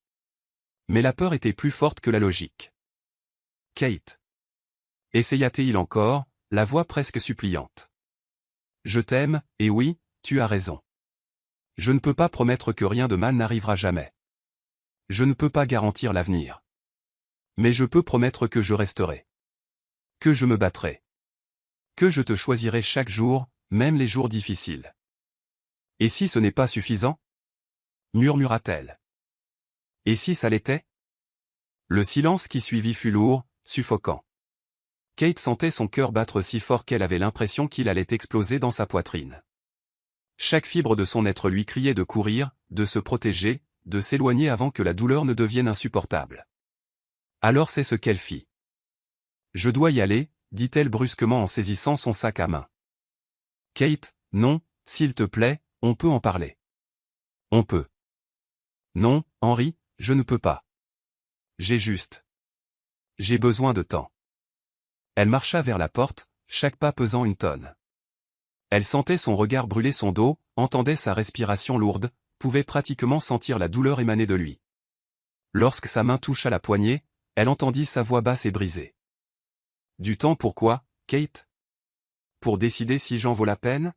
Mais la peur était plus forte que la logique. Kate. Essaya-t-il encore, la voix presque suppliante. Je t'aime, et oui, tu as raison. Je ne peux pas promettre que rien de mal n'arrivera jamais. Je ne peux pas garantir l'avenir. Mais je peux promettre que je resterai. Que je me battrai. Que je te choisirai chaque jour, même les jours difficiles. Et si ce n'est pas suffisant? Murmura-t-elle. Et si ça l'était? Le silence qui suivit fut lourd, suffocant. Kate sentait son cœur battre si fort qu'elle avait l'impression qu'il allait exploser dans sa poitrine. Chaque fibre de son être lui criait de courir, de se protéger, de s'éloigner avant que la douleur ne devienne insupportable. Alors c'est ce qu'elle fit. Je dois y aller, dit-elle brusquement en saisissant son sac à main. Kate, non, s'il te plaît, on peut en parler. On peut. Non, Henry, je ne peux pas. J'ai besoin de temps. Elle marcha vers la porte, chaque pas pesant une tonne. Elle sentait son regard brûler son dos, entendait sa respiration lourde, pouvait pratiquement sentir la douleur émaner de lui. Lorsque sa main toucha la poignée, elle entendit sa voix basse et brisée. Du temps pourquoi, Kate? Pour décider si j'en vaut la peine?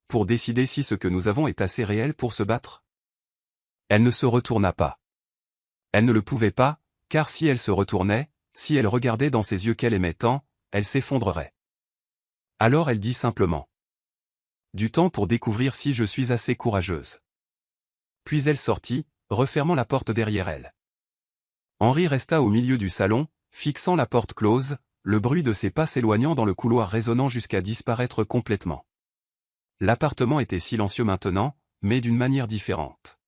Pour décider si ce que nous avons est assez réel pour se battre? Elle ne se retourna pas. Elle ne le pouvait pas, car si elle se retournait, si elle regardait dans ses yeux qu'elle aimait tant, elle s'effondrerait. Alors elle dit simplement. Du temps pour découvrir si je suis assez courageuse. Puis elle sortit, refermant la porte derrière elle. Henry resta au milieu du salon, fixant la porte close, le bruit de ses pas s'éloignant dans le couloir résonnant jusqu'à disparaître complètement. L'appartement était silencieux maintenant, mais d'une manière différente.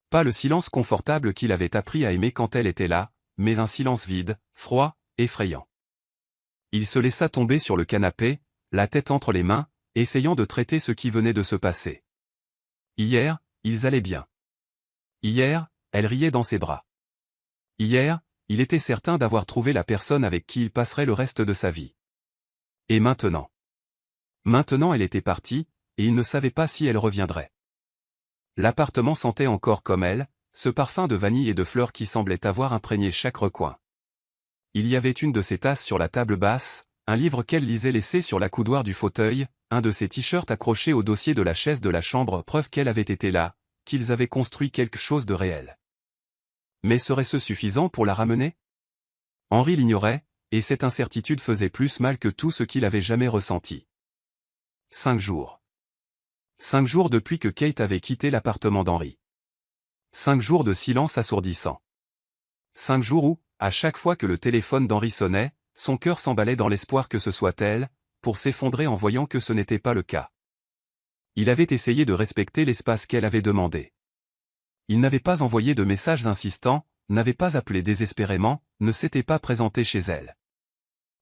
Pas le silence confortable qu'il avait appris à aimer quand elle était là, mais un silence vide, froid, effrayant. Il se laissa tomber sur le canapé, la tête entre les mains, essayant de traiter ce qui venait de se passer. Hier, ils allaient bien. Hier, elle riait dans ses bras. Hier, il était certain d'avoir trouvé la personne avec qui il passerait le reste de sa vie. Et maintenant? Maintenant elle était partie, et il ne savait pas si elle reviendrait. L'appartement sentait encore comme elle, ce parfum de vanille et de fleurs qui semblait avoir imprégné chaque recoin. Il y avait une de ses tasses sur la table basse, un livre qu'elle lisait laissé sur la coudoir du fauteuil, un de ses t-shirts accrochés au dossier de la chaise de la chambre, preuve qu'elle avait été là, qu'ils avaient construit quelque chose de réel. Mais serait-ce suffisant pour la ramener? Henry l'ignorait, et cette incertitude faisait plus mal que tout ce qu'il avait jamais ressenti. 5 jours. 5 jours depuis que Kate avait quitté l'appartement d'Henry. 5 jours de silence assourdissant. 5 jours où, à chaque fois que le téléphone d'Henry sonnait, son cœur s'emballait dans l'espoir que ce soit elle, pour s'effondrer en voyant que ce n'était pas le cas. Il avait essayé de respecter l'espace qu'elle avait demandé. Il n'avait pas envoyé de messages insistants, n'avait pas appelé désespérément, ne s'était pas présenté chez elle.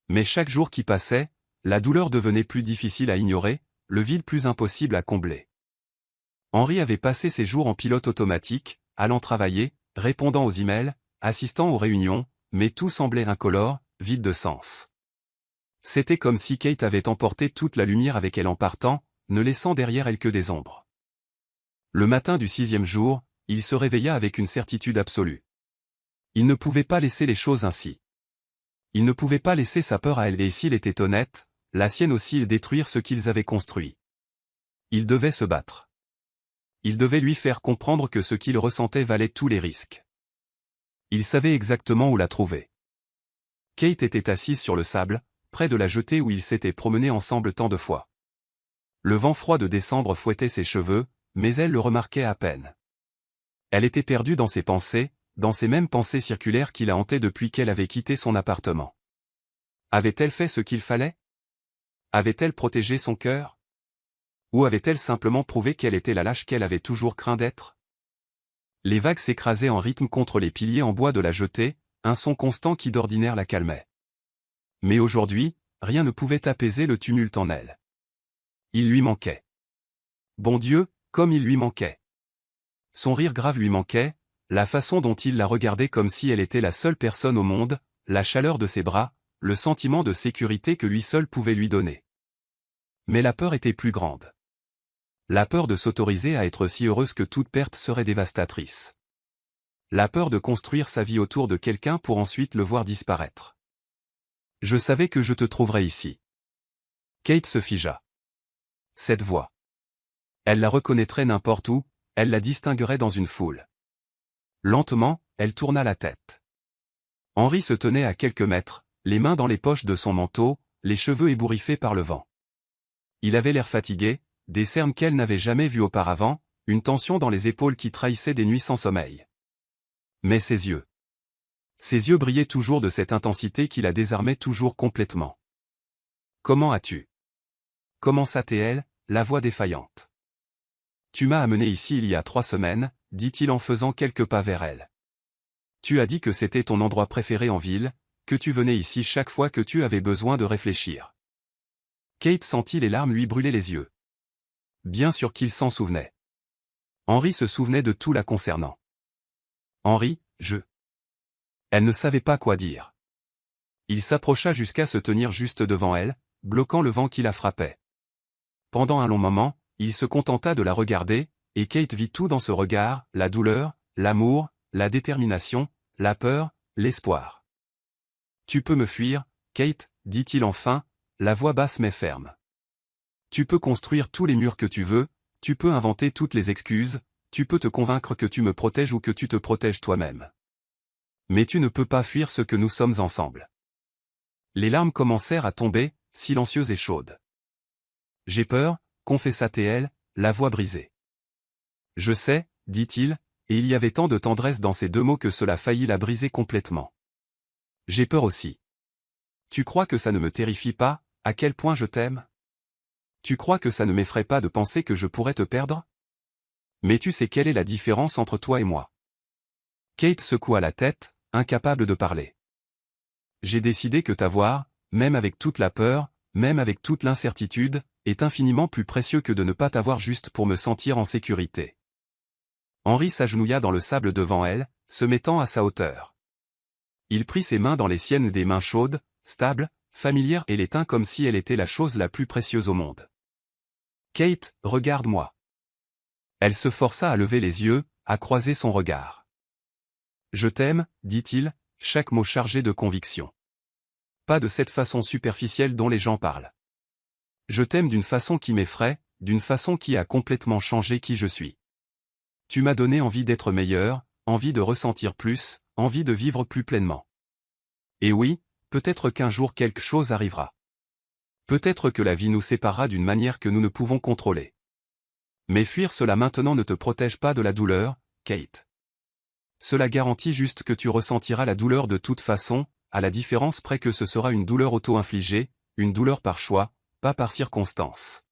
Mais chaque jour qui passait, la douleur devenait plus difficile à ignorer, le vide plus impossible à combler. Henry avait passé ses jours en pilote automatique, allant travailler, répondant aux emails, assistant aux réunions, mais tout semblait incolore, vide de sens. C'était comme si Kate avait emporté toute la lumière avec elle en partant, ne laissant derrière elle que des ombres. Le matin du 6e jour, il se réveilla avec une certitude absolue. Il ne pouvait pas laisser les choses ainsi. Il ne pouvait pas laisser sa peur à elle et s'il était honnête, la sienne aussi détruire ce qu'ils avaient construit. Il devait se battre. Il devait lui faire comprendre que ce qu'il ressentait valait tous les risques. Il savait exactement où la trouver. Kate était assise sur le sable, près de la jetée où ils s'étaient promenés ensemble tant de fois. Le vent froid de décembre fouettait ses cheveux, mais elle le remarquait à peine. Elle était perdue dans ses pensées, dans ces mêmes pensées circulaires qui la hantaient depuis qu'elle avait quitté son appartement. Avait-elle fait ce qu'il fallait? Avait-elle protégé son cœur? Ou avait-elle simplement prouvé qu'elle était la lâche qu'elle avait toujours craint d'être? Les vagues s'écrasaient en rythme contre les piliers en bois de la jetée, un son constant qui d'ordinaire la calmait. Mais aujourd'hui, rien ne pouvait apaiser le tumulte en elle. Il lui manquait. Bon Dieu, comme il lui manquait. Son rire grave lui manquait, la façon dont il la regardait comme si elle était la seule personne au monde, la chaleur de ses bras, le sentiment de sécurité que lui seul pouvait lui donner. Mais la peur était plus grande. La peur de s'autoriser à être si heureuse que toute perte serait dévastatrice. La peur de construire sa vie autour de quelqu'un pour ensuite le voir disparaître. Je savais que je te trouverais ici. Kate se figea. Cette voix. Elle la reconnaîtrait n'importe où, elle la distinguerait dans une foule. Lentement, elle tourna la tête. Henri se tenait à quelques mètres, les mains dans les poches de son manteau, les cheveux ébouriffés par le vent. Il avait l'air fatigué, des cernes qu'elle n'avait jamais vues auparavant, une tension dans les épaules qui trahissait des nuits sans sommeil. Mais ses yeux. Ses yeux brillaient toujours de cette intensité qui la désarmait toujours complètement. Comment as-tu? Commença-t-elle, la voix défaillante. Tu m'as amené ici il y a 3 semaines, dit-il en faisant quelques pas vers elle. Tu as dit que c'était ton endroit préféré en ville, que tu venais ici chaque fois que tu avais besoin de réfléchir. Kate sentit les larmes lui brûler les yeux. Bien sûr qu'il s'en souvenait. Henri se souvenait de tout la concernant. Henri, Elle ne savait pas quoi dire. Il s'approcha jusqu'à se tenir juste devant elle, bloquant le vent qui la frappait. Pendant un long moment, il se contenta de la regarder, et Kate vit tout dans ce regard, la douleur, l'amour, la détermination, la peur, l'espoir. Tu peux me fuir, Kate, dit-il enfin, la voix basse mais ferme. Tu peux construire tous les murs que tu veux, tu peux inventer toutes les excuses, tu peux te convaincre que tu me protèges ou que tu te protèges toi-même. Mais tu ne peux pas fuir ce que nous sommes ensemble. Les larmes commencèrent à tomber, silencieuses et chaudes. J'ai peur, confessa-t-elle, la voix brisée. Je sais, dit-il, et il y avait tant de tendresse dans ces 2 mots que cela faillit la briser complètement. J'ai peur aussi. Tu crois que ça ne me terrifie pas, à quel point je t'aime? Tu crois que ça ne m'effraie pas de penser que je pourrais te perdre? Mais tu sais quelle est la différence entre toi et moi? Kate secoua la tête, incapable de parler. J'ai décidé que t'avoir, même avec toute la peur, même avec toute l'incertitude, est infiniment plus précieux que de ne pas t'avoir juste pour me sentir en sécurité. Henri s'agenouilla dans le sable devant elle, se mettant à sa hauteur. Il prit ses mains dans les siennes, des mains chaudes, stables, familières, et les tint comme si elle était la chose la plus précieuse au monde. Kate, regarde-moi. Elle se força à lever les yeux, à croiser son regard. Je t'aime, dit-il, chaque mot chargé de conviction. Pas de cette façon superficielle dont les gens parlent. Je t'aime d'une façon qui m'effraie, d'une façon qui a complètement changé qui je suis. Tu m'as donné envie d'être meilleur, envie de ressentir plus, envie de vivre plus pleinement. Et oui, peut-être qu'un jour quelque chose arrivera. Peut-être que la vie nous séparera d'une manière que nous ne pouvons contrôler. Mais fuir cela maintenant ne te protège pas de la douleur, Kate. Cela garantit juste que tu ressentiras la douleur de toute façon, à la différence près que ce sera une douleur auto-infligée, une douleur par choix, pas par circonstance.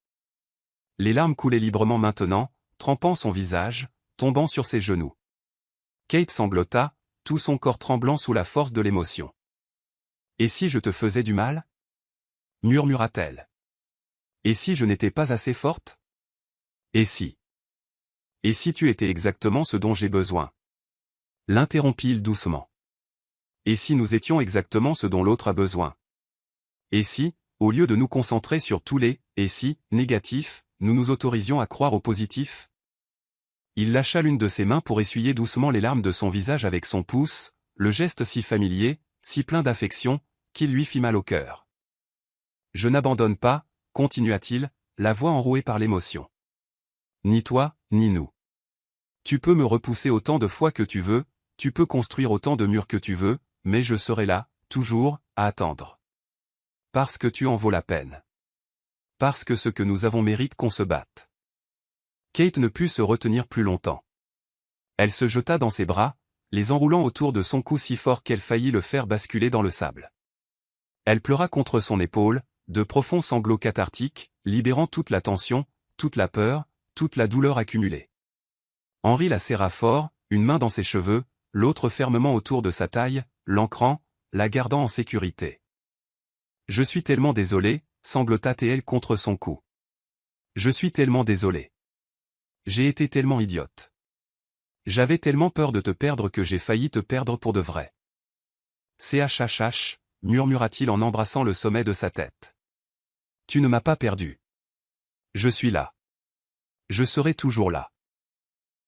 Les larmes coulaient librement maintenant, trempant son visage, tombant sur ses genoux. Kate sanglota, tout son corps tremblant sous la force de l'émotion. Et si je te faisais du mal? Murmura-t-elle. Et si je n'étais pas assez forte? Et si? Et si tu étais exactement ce dont j'ai besoin? L'interrompit-il doucement. Et si nous étions exactement ce dont l'autre a besoin? Et si, au lieu de nous concentrer sur tous les « et si » négatifs, nous nous autorisions à croire au positif? Il lâcha l'une de ses mains pour essuyer doucement les larmes de son visage avec son pouce, le geste si familier, si plein d'affection, qu'il lui fit mal au cœur. Je n'abandonne pas, continua-t-il, la voix enrouée par l'émotion. Ni toi, ni nous. Tu peux me repousser autant de fois que tu veux, tu peux construire autant de murs que tu veux, mais je serai là, toujours, à attendre. Parce que tu en vaux la peine. Parce que ce que nous avons mérite qu'on se batte. Kate ne put se retenir plus longtemps. Elle se jeta dans ses bras, les enroulant autour de son cou si fort qu'elle faillit le faire basculer dans le sable. Elle pleura contre son épaule, de profonds sanglots cathartiques, libérant toute la tension, toute la peur, toute la douleur accumulée. Henri la serra fort, une main dans ses cheveux, l'autre fermement autour de sa taille, l'ancrant, la gardant en sécurité. « Je suis tellement désolé, sanglota-t-elle contre son cou. Je suis tellement désolé. J'ai été tellement idiote. J'avais tellement peur de te perdre que j'ai failli te perdre pour de vrai. Chach, murmura-t-il en embrassant le sommet de sa tête. Tu ne m'as pas perdu. Je suis là. Je serai toujours là.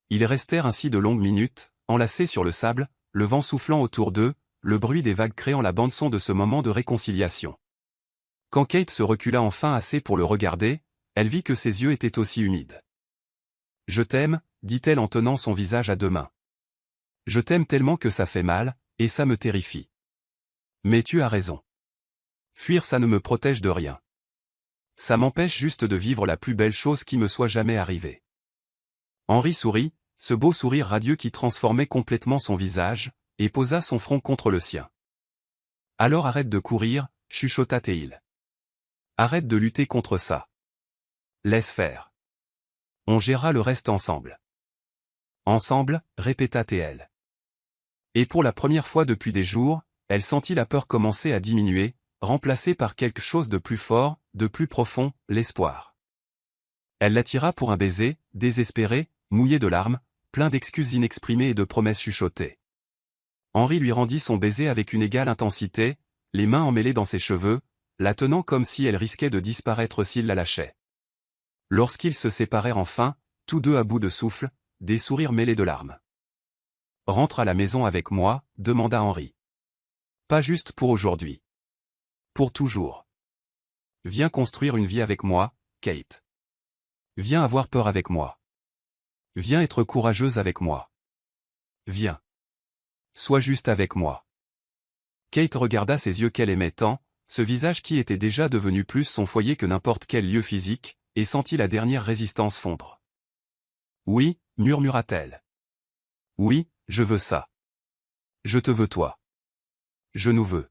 Ils restèrent ainsi de longues minutes, enlacés sur le sable, le vent soufflant autour d'eux, le bruit des vagues créant la bande-son de ce moment de réconciliation. Quand Kate se recula enfin assez pour le regarder, elle vit que ses yeux étaient aussi humides. « Je t'aime », dit-elle en tenant son visage à deux mains. « Je t'aime tellement que ça fait mal, et ça me terrifie. Mais tu as raison. Fuir ça ne me protège de rien. Ça m'empêche juste de vivre la plus belle chose qui me soit jamais arrivée. » Henri sourit, ce beau sourire radieux qui transformait complètement son visage, et posa son front contre le sien. « Alors arrête de courir, chuchota Théil. Arrête de lutter contre ça. Laisse faire. On gérera le reste ensemble. Ensemble, répéta Théil. Et pour la première fois depuis des jours, elle sentit la peur commencer à diminuer, remplacée par quelque chose de plus fort, de plus profond, l'espoir. Elle l'attira pour un baiser, désespéré, mouillé de larmes, plein d'excuses inexprimées et de promesses chuchotées. Henri lui rendit son baiser avec une égale intensité, les mains emmêlées dans ses cheveux, la tenant comme si elle risquait de disparaître s'il la lâchait. Lorsqu'ils se séparèrent enfin, tous deux à bout de souffle, des sourires mêlés de larmes. « Rentre à la maison avec moi », demanda Henri. « Pas juste pour aujourd'hui. Pour toujours. Viens construire une vie avec moi, Kate. Viens avoir peur avec moi. Viens être courageuse avec moi. Viens. Sois juste avec moi. » Kate regarda ces yeux qu'elle aimait tant, ce visage qui était déjà devenu plus son foyer que n'importe quel lieu physique, et sentit la dernière résistance fondre. « Oui, » murmura-t-elle. « Oui, je veux ça. Je te veux toi. Je nous veux. »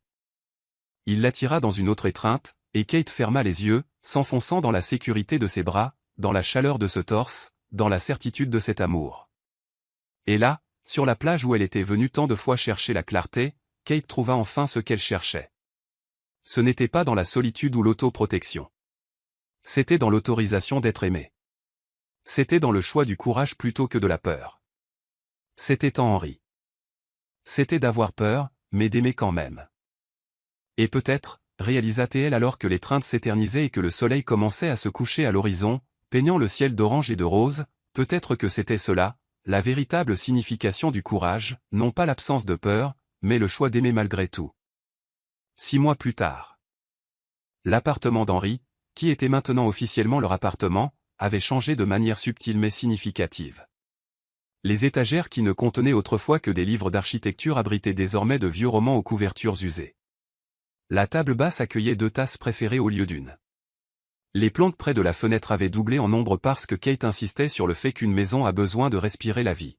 Il l'attira dans une autre étreinte, et Kate ferma les yeux, s'enfonçant dans la sécurité de ses bras, dans la chaleur de ce torse, dans la certitude de cet amour. Et là, sur la plage où elle était venue tant de fois chercher la clarté, Kate trouva enfin ce qu'elle cherchait. Ce n'était pas dans la solitude ou l'autoprotection. C'était dans l'autorisation d'être aimé. C'était dans le choix du courage plutôt que de la peur. C'était en Henri. C'était d'avoir peur, mais d'aimer quand même. Et peut-être, réalisa-t-elle alors que l'étreinte s'éternisait et que le soleil commençait à se coucher à l'horizon, peignant le ciel d'orange et de rose, peut-être que c'était cela, la véritable signification du courage, non pas l'absence de peur, mais le choix d'aimer malgré tout. 6 mois plus tard. L'appartement d'Henri, qui était maintenant officiellement leur appartement, avait changé de manière subtile mais significative. Les étagères qui ne contenaient autrefois que des livres d'architecture abritaient désormais de vieux romans aux couvertures usées. La table basse accueillait 2 tasses préférées au lieu d'une. Les plantes près de la fenêtre avaient doublé en nombre parce que Kate insistait sur le fait qu'une maison a besoin de respirer la vie.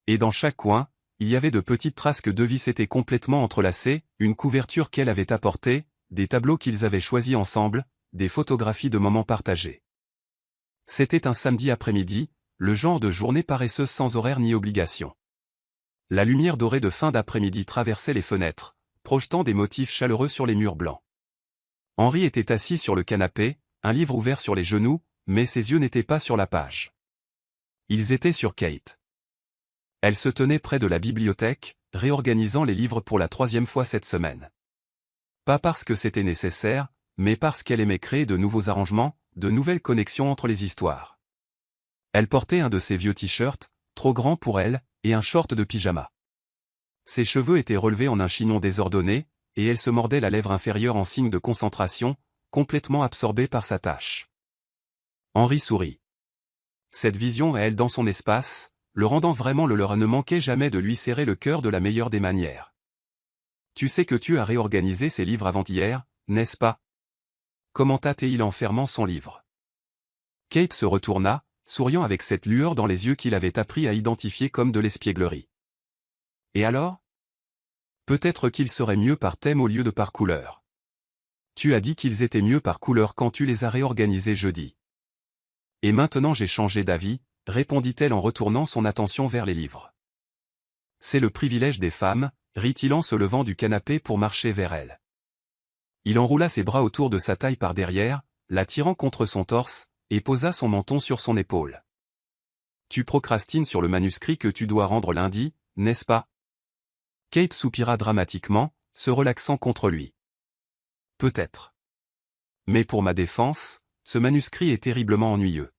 Et dans chaque coin, il y avait de petites traces que 2 vies s'étaient complètement entrelacées, une couverture qu'elle avait apportée, des tableaux qu'ils avaient choisis ensemble, des photographies de moments partagés. C'était un samedi après-midi, le genre de journée paresseuse sans horaire ni obligation. La lumière dorée de fin d'après-midi traversait les fenêtres, projetant des motifs chaleureux sur les murs blancs. Henri était assis sur le canapé, un livre ouvert sur les genoux, mais ses yeux n'étaient pas sur la page. Ils étaient sur Kate. Elle se tenait près de la bibliothèque, réorganisant les livres pour la 3e fois cette semaine. Pas parce que c'était nécessaire, mais parce qu'elle aimait créer de nouveaux arrangements, de nouvelles connexions entre les histoires. Elle portait un de ses vieux t-shirts, trop grand pour elle, et un short de pyjama. Ses cheveux étaient relevés en un chignon désordonné, et elle se mordait la lèvre inférieure en signe de concentration, complètement absorbée par sa tâche. Henri sourit. Cette vision à elle dans son espace, le rendant vraiment le leur ne manquait jamais de lui serrer le cœur de la meilleure des manières. « Tu sais que tu as réorganisé ces livres avant-hier, n'est-ce pas » commenta-t-il en fermant son livre. Kate se retourna, souriant avec cette lueur dans les yeux qu'il avait appris à identifier comme de l'espièglerie. Et alors? Peut-être qu'ils seraient mieux par thème au lieu de par couleur. Tu as dit qu'ils étaient mieux par couleur quand tu les as réorganisés jeudi. Et maintenant j'ai changé d'avis, répondit-elle en retournant son attention vers les livres. C'est le privilège des femmes, rit-il en se levant du canapé pour marcher vers elle. Il enroula ses bras autour de sa taille par derrière, la tirant contre son torse, et posa son menton sur son épaule. Tu procrastines sur le manuscrit que tu dois rendre lundi, n'est-ce pas? Kate soupira dramatiquement, se relaxant contre lui. Peut-être. Mais pour ma défense, ce manuscrit est terriblement ennuyeux.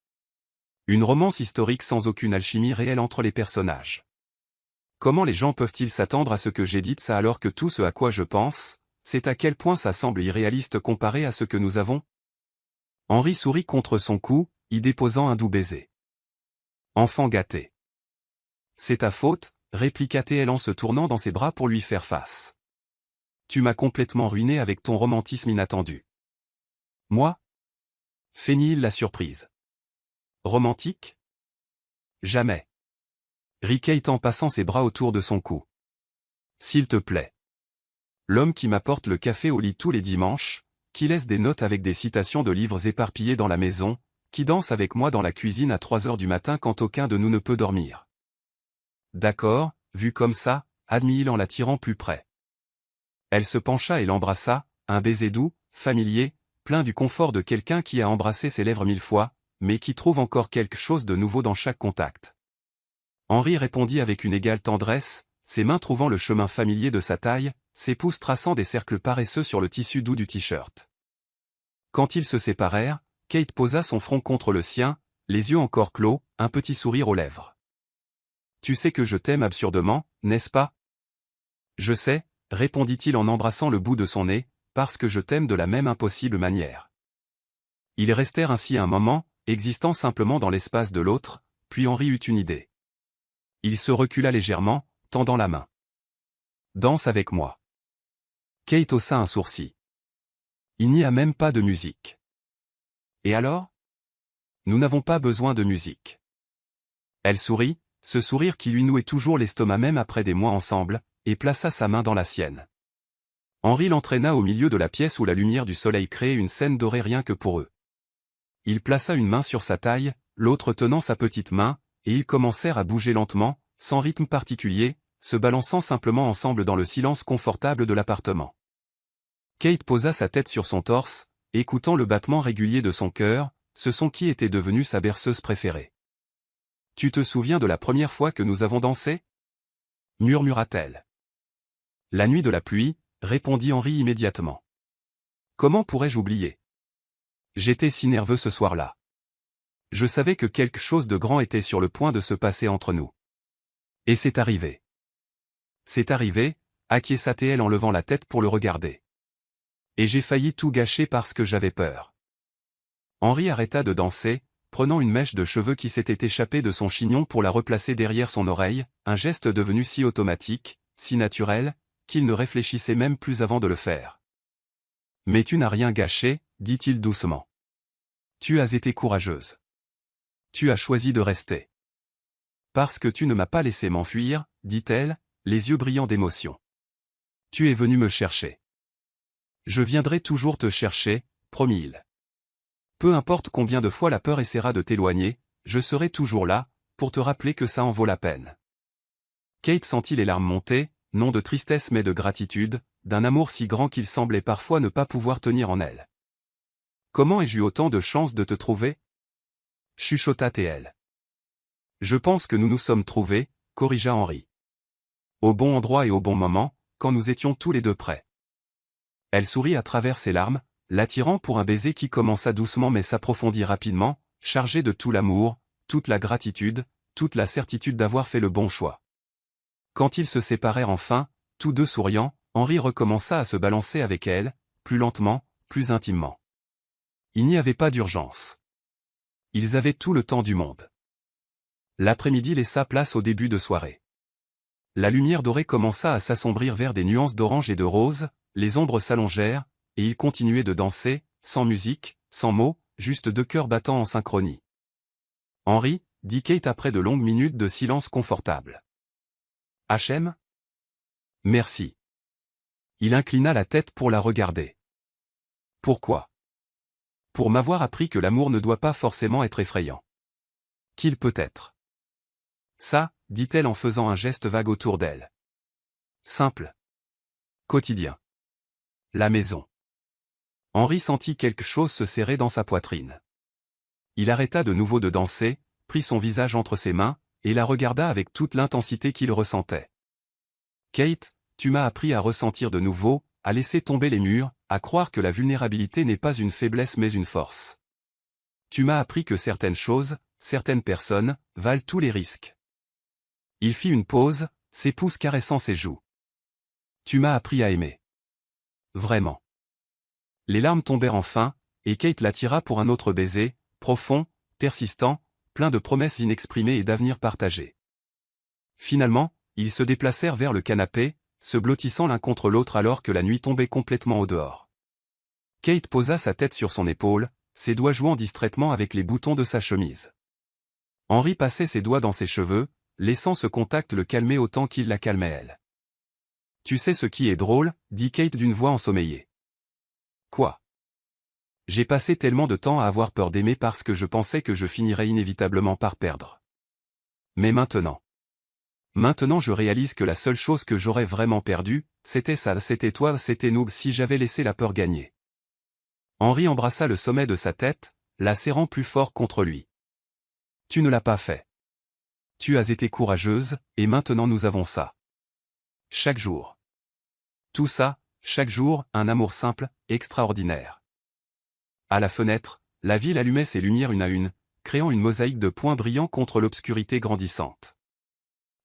Une romance historique sans aucune alchimie réelle entre les personnages. Comment les gens peuvent-ils s'attendre à ce que j'édite ça alors que tout ce à quoi je pense, c'est à quel point ça semble irréaliste comparé à ce que nous avons? Henri sourit contre son cou, y déposant un doux baiser. Enfant gâté. C'est ta faute, répliqua-t-elle en se tournant dans ses bras pour lui faire face. Tu m'as complètement ruiné avec ton romantisme inattendu. Moi? Feignit-il la surprise. Romantique? Jamais. Rit Kate en passant ses bras autour de son cou. S'il te plaît. L'homme qui m'apporte le café au lit tous les dimanches, qui laisse des notes avec des citations de livres éparpillés dans la maison, qui danse avec moi dans la cuisine à 3 heures du matin quand aucun de nous ne peut dormir. D'accord, vu comme ça, admit-il en la tirant plus près. Elle se pencha et l'embrassa, un baiser doux, familier, plein du confort de quelqu'un qui a embrassé ses lèvres 1000 fois, mais qui trouve encore quelque chose de nouveau dans chaque contact. Henri répondit avec une égale tendresse, ses mains trouvant le chemin familier de sa taille, ses pouces traçant des cercles paresseux sur le tissu doux du t-shirt. Quand ils se séparèrent, Kate posa son front contre le sien, les yeux encore clos, un petit sourire aux lèvres. Tu sais que je t'aime absurdement, n'est-ce pas? Je sais, répondit-il en embrassant le bout de son nez, parce que je t'aime de la même impossible manière. Ils restèrent ainsi un moment, existant simplement dans l'espace de l'autre, puis Henri eut une idée. Il se recula légèrement, tendant la main. Danse avec moi. Kate haussa un sourcil. Il n'y a même pas de musique. Et alors? Nous n'avons pas besoin de musique. Elle sourit, ce sourire qui lui nouait toujours l'estomac même après des mois ensemble, et plaça sa main dans la sienne. Henri l'entraîna au milieu de la pièce où la lumière du soleil créait une scène dorée rien que pour eux. Il plaça une main sur sa taille, l'autre tenant sa petite main, et ils commencèrent à bouger lentement, sans rythme particulier, se balançant simplement ensemble dans le silence confortable de l'appartement. Kate posa sa tête sur son torse, écoutant le battement régulier de son cœur, ce son qui était devenu sa berceuse préférée. « Tu te souviens de la première fois que nous avons dansé » murmura-t-elle. « La nuit de la pluie » répondit Henri immédiatement. « Comment pourrais-je oublier? J'étais si nerveux ce soir-là. Je savais que quelque chose de grand était sur le point de se passer entre nous. Et c'est arrivé. C'est arrivé, acquiesça-t-elle en levant la tête pour le regarder. Et j'ai failli tout gâcher parce que j'avais peur. Henri arrêta de danser, prenant une mèche de cheveux qui s'était échappée de son chignon pour la replacer derrière son oreille, un geste devenu si automatique, si naturel, qu'il ne réfléchissait même plus avant de le faire. « Mais tu n'as rien gâché, dit-il doucement. Tu as été courageuse. Tu as choisi de rester. Parce que tu ne m'as pas laissé m'enfuir, dit-elle, les yeux brillants d'émotion. Tu es venu me chercher. Je viendrai toujours te chercher, promit-il. Peu importe combien de fois la peur essaiera de t'éloigner, je serai toujours là, pour te rappeler que ça en vaut la peine. Kate sentit les larmes monter, non de tristesse mais de gratitude, d'un amour si grand qu'il semblait parfois ne pas pouvoir tenir en elle. Comment ai-je eu autant de chance de te trouver? Chuchota-t-elle. Je pense que nous nous sommes trouvés, corrigea Henri. Au bon endroit et au bon moment, quand nous étions tous les deux prêts. Elle sourit à travers ses larmes, l'attirant pour un baiser qui commença doucement mais s'approfondit rapidement, chargé de tout l'amour, toute la gratitude, toute la certitude d'avoir fait le bon choix. Quand ils se séparèrent enfin, tous deux souriants, Henri recommença à se balancer avec elle, plus lentement, plus intimement. Il n'y avait pas d'urgence. Ils avaient tout le temps du monde. L'après-midi laissa place au début de soirée. La lumière dorée commença à s'assombrir vers des nuances d'orange et de rose, les ombres s'allongèrent, et ils continuaient de danser, sans musique, sans mots, juste deux cœurs battant en synchronie. Henry, dit Kate après de longues minutes de silence confortable. HM? Merci. Il inclina la tête pour la regarder. Pourquoi? Pour m'avoir appris que l'amour ne doit pas forcément être effrayant. Qu'il peut être. Ça, dit-elle en faisant un geste vague autour d'elle. Simple. Quotidien. La maison. Henry sentit quelque chose se serrer dans sa poitrine. Il arrêta de nouveau de danser, prit son visage entre ses mains, et la regarda avec toute l'intensité qu'il ressentait. Kate, tu m'as appris à ressentir de nouveau, à laisser tomber les murs, à croire que la vulnérabilité n'est pas une faiblesse mais une force. Tu m'as appris que certaines choses, certaines personnes, valent tous les risques. Il fit une pause, ses pouces caressant ses joues. Tu m'as appris à aimer. Vraiment. Les larmes tombèrent enfin, et Kate l'attira pour un autre baiser, profond, persistant, plein de promesses inexprimées et d'avenirs partagés. Finalement, ils se déplacèrent vers le canapé, se blottissant l'un contre l'autre alors que la nuit tombait complètement au dehors. Kate posa sa tête sur son épaule, ses doigts jouant distraitement avec les boutons de sa chemise. Henry passait ses doigts dans ses cheveux, laissant ce contact le calmer autant qu'il la calmait elle. Tu sais ce qui est drôle, dit Kate d'une voix ensommeillée. Quoi? J'ai passé tellement de temps à avoir peur d'aimer parce que je pensais que je finirais inévitablement par perdre. Mais maintenant je réalise que la seule chose que j'aurais vraiment perdue, c'était ça, c'était toi, c'était nous, si j'avais laissé la peur gagner. Henry embrassa le sommet de sa tête, la serrant plus fort contre lui. Tu ne l'as pas fait. Tu as été courageuse, et maintenant nous avons ça. Chaque jour. Tout ça, chaque jour, un amour simple, extraordinaire. À la fenêtre, la ville allumait ses lumières une à une, créant une mosaïque de points brillants contre l'obscurité grandissante.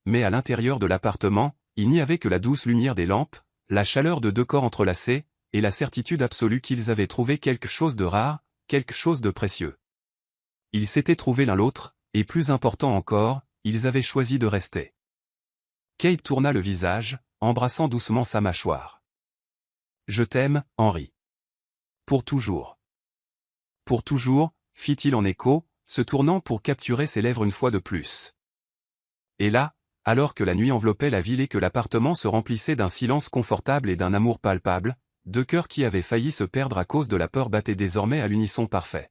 Mais à l'intérieur de l'appartement, il n'y avait que la douce lumière des lampes, la chaleur de deux corps entrelacés, et la certitude absolue qu'ils avaient trouvé quelque chose de rare, quelque chose de précieux. Ils s'étaient trouvés l'un l'autre, et plus important encore, ils avaient choisi de rester. Kate tourna le visage, embrassant doucement sa mâchoire. Je t'aime, Henry. Pour toujours. Pour toujours, fit-il en écho, se tournant pour capturer ses lèvres une fois de plus. Et là, alors que la nuit enveloppait la ville et que l'appartement se remplissait d'un silence confortable et d'un amour palpable, deux cœurs qui avaient failli se perdre à cause de la peur battaient désormais à l'unisson parfait.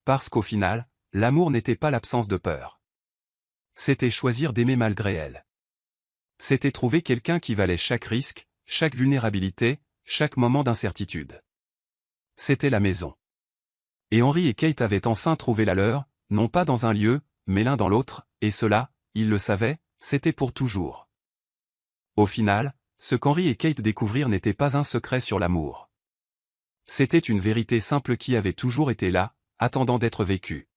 Parce qu'au final, l'amour n'était pas l'absence de peur. C'était choisir d'aimer malgré elle. C'était trouver quelqu'un qui valait chaque risque, chaque vulnérabilité, chaque moment d'incertitude. C'était la maison. Et Henry et Kate avaient enfin trouvé la leur, non pas dans un lieu, mais l'un dans l'autre, et cela, ils le savaient, c'était pour toujours. Au final, ce qu'Henry et Kate découvrirent n'était pas un secret sur l'amour. C'était une vérité simple qui avait toujours été là, attendant d'être vécue.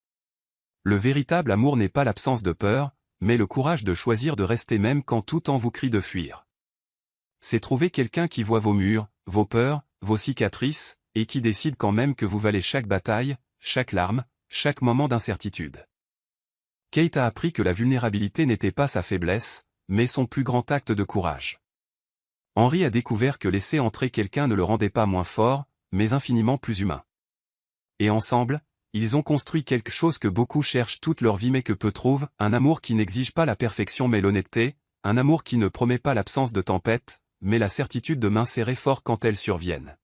Le véritable amour n'est pas l'absence de peur, mais le courage de choisir de rester même quand tout en vous crie de fuir. C'est trouver quelqu'un qui voit vos murs, vos peurs, vos cicatrices, et qui décide quand même que vous valez chaque bataille, chaque larme, chaque moment d'incertitude. Kate a appris que la vulnérabilité n'était pas sa faiblesse, mais son plus grand acte de courage. Henry a découvert que laisser entrer quelqu'un ne le rendait pas moins fort, mais infiniment plus humain. Et ensemble, ils ont construit quelque chose que beaucoup cherchent toute leur vie mais que peu trouvent, un amour qui n'exige pas la perfection mais l'honnêteté, un amour qui ne promet pas l'absence de tempête, mais la certitude de mains serrées fort quand elles surviennent.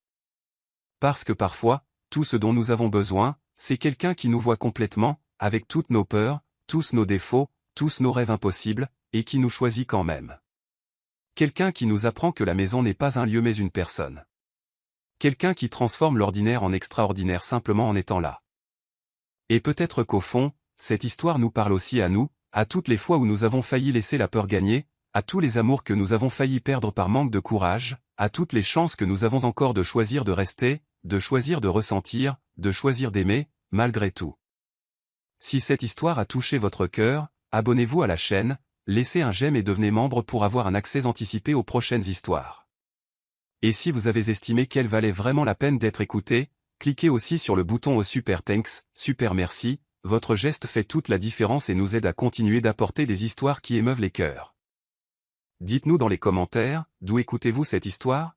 Parce que parfois, tout ce dont nous avons besoin, c'est quelqu'un qui nous voit complètement, avec toutes nos peurs, tous nos défauts, tous nos rêves impossibles, et qui nous choisit quand même. Quelqu'un qui nous apprend que la maison n'est pas un lieu mais une personne. Quelqu'un qui transforme l'ordinaire en extraordinaire simplement en étant là. Et peut-être qu'au fond, cette histoire nous parle aussi à nous, à toutes les fois où nous avons failli laisser la peur gagner, à tous les amours que nous avons failli perdre par manque de courage, à toutes les chances que nous avons encore de choisir de rester, de choisir de ressentir, de choisir d'aimer, malgré tout. Si cette histoire a touché votre cœur, abonnez-vous à la chaîne, laissez un j'aime et devenez membre pour avoir un accès anticipé aux prochaines histoires. Et si vous avez estimé qu'elle valait vraiment la peine d'être écoutée, cliquez aussi sur le bouton au super thanks, super merci, votre geste fait toute la différence et nous aide à continuer d'apporter des histoires qui émeuvent les cœurs. Dites-nous dans les commentaires, d'où écoutez-vous cette histoire?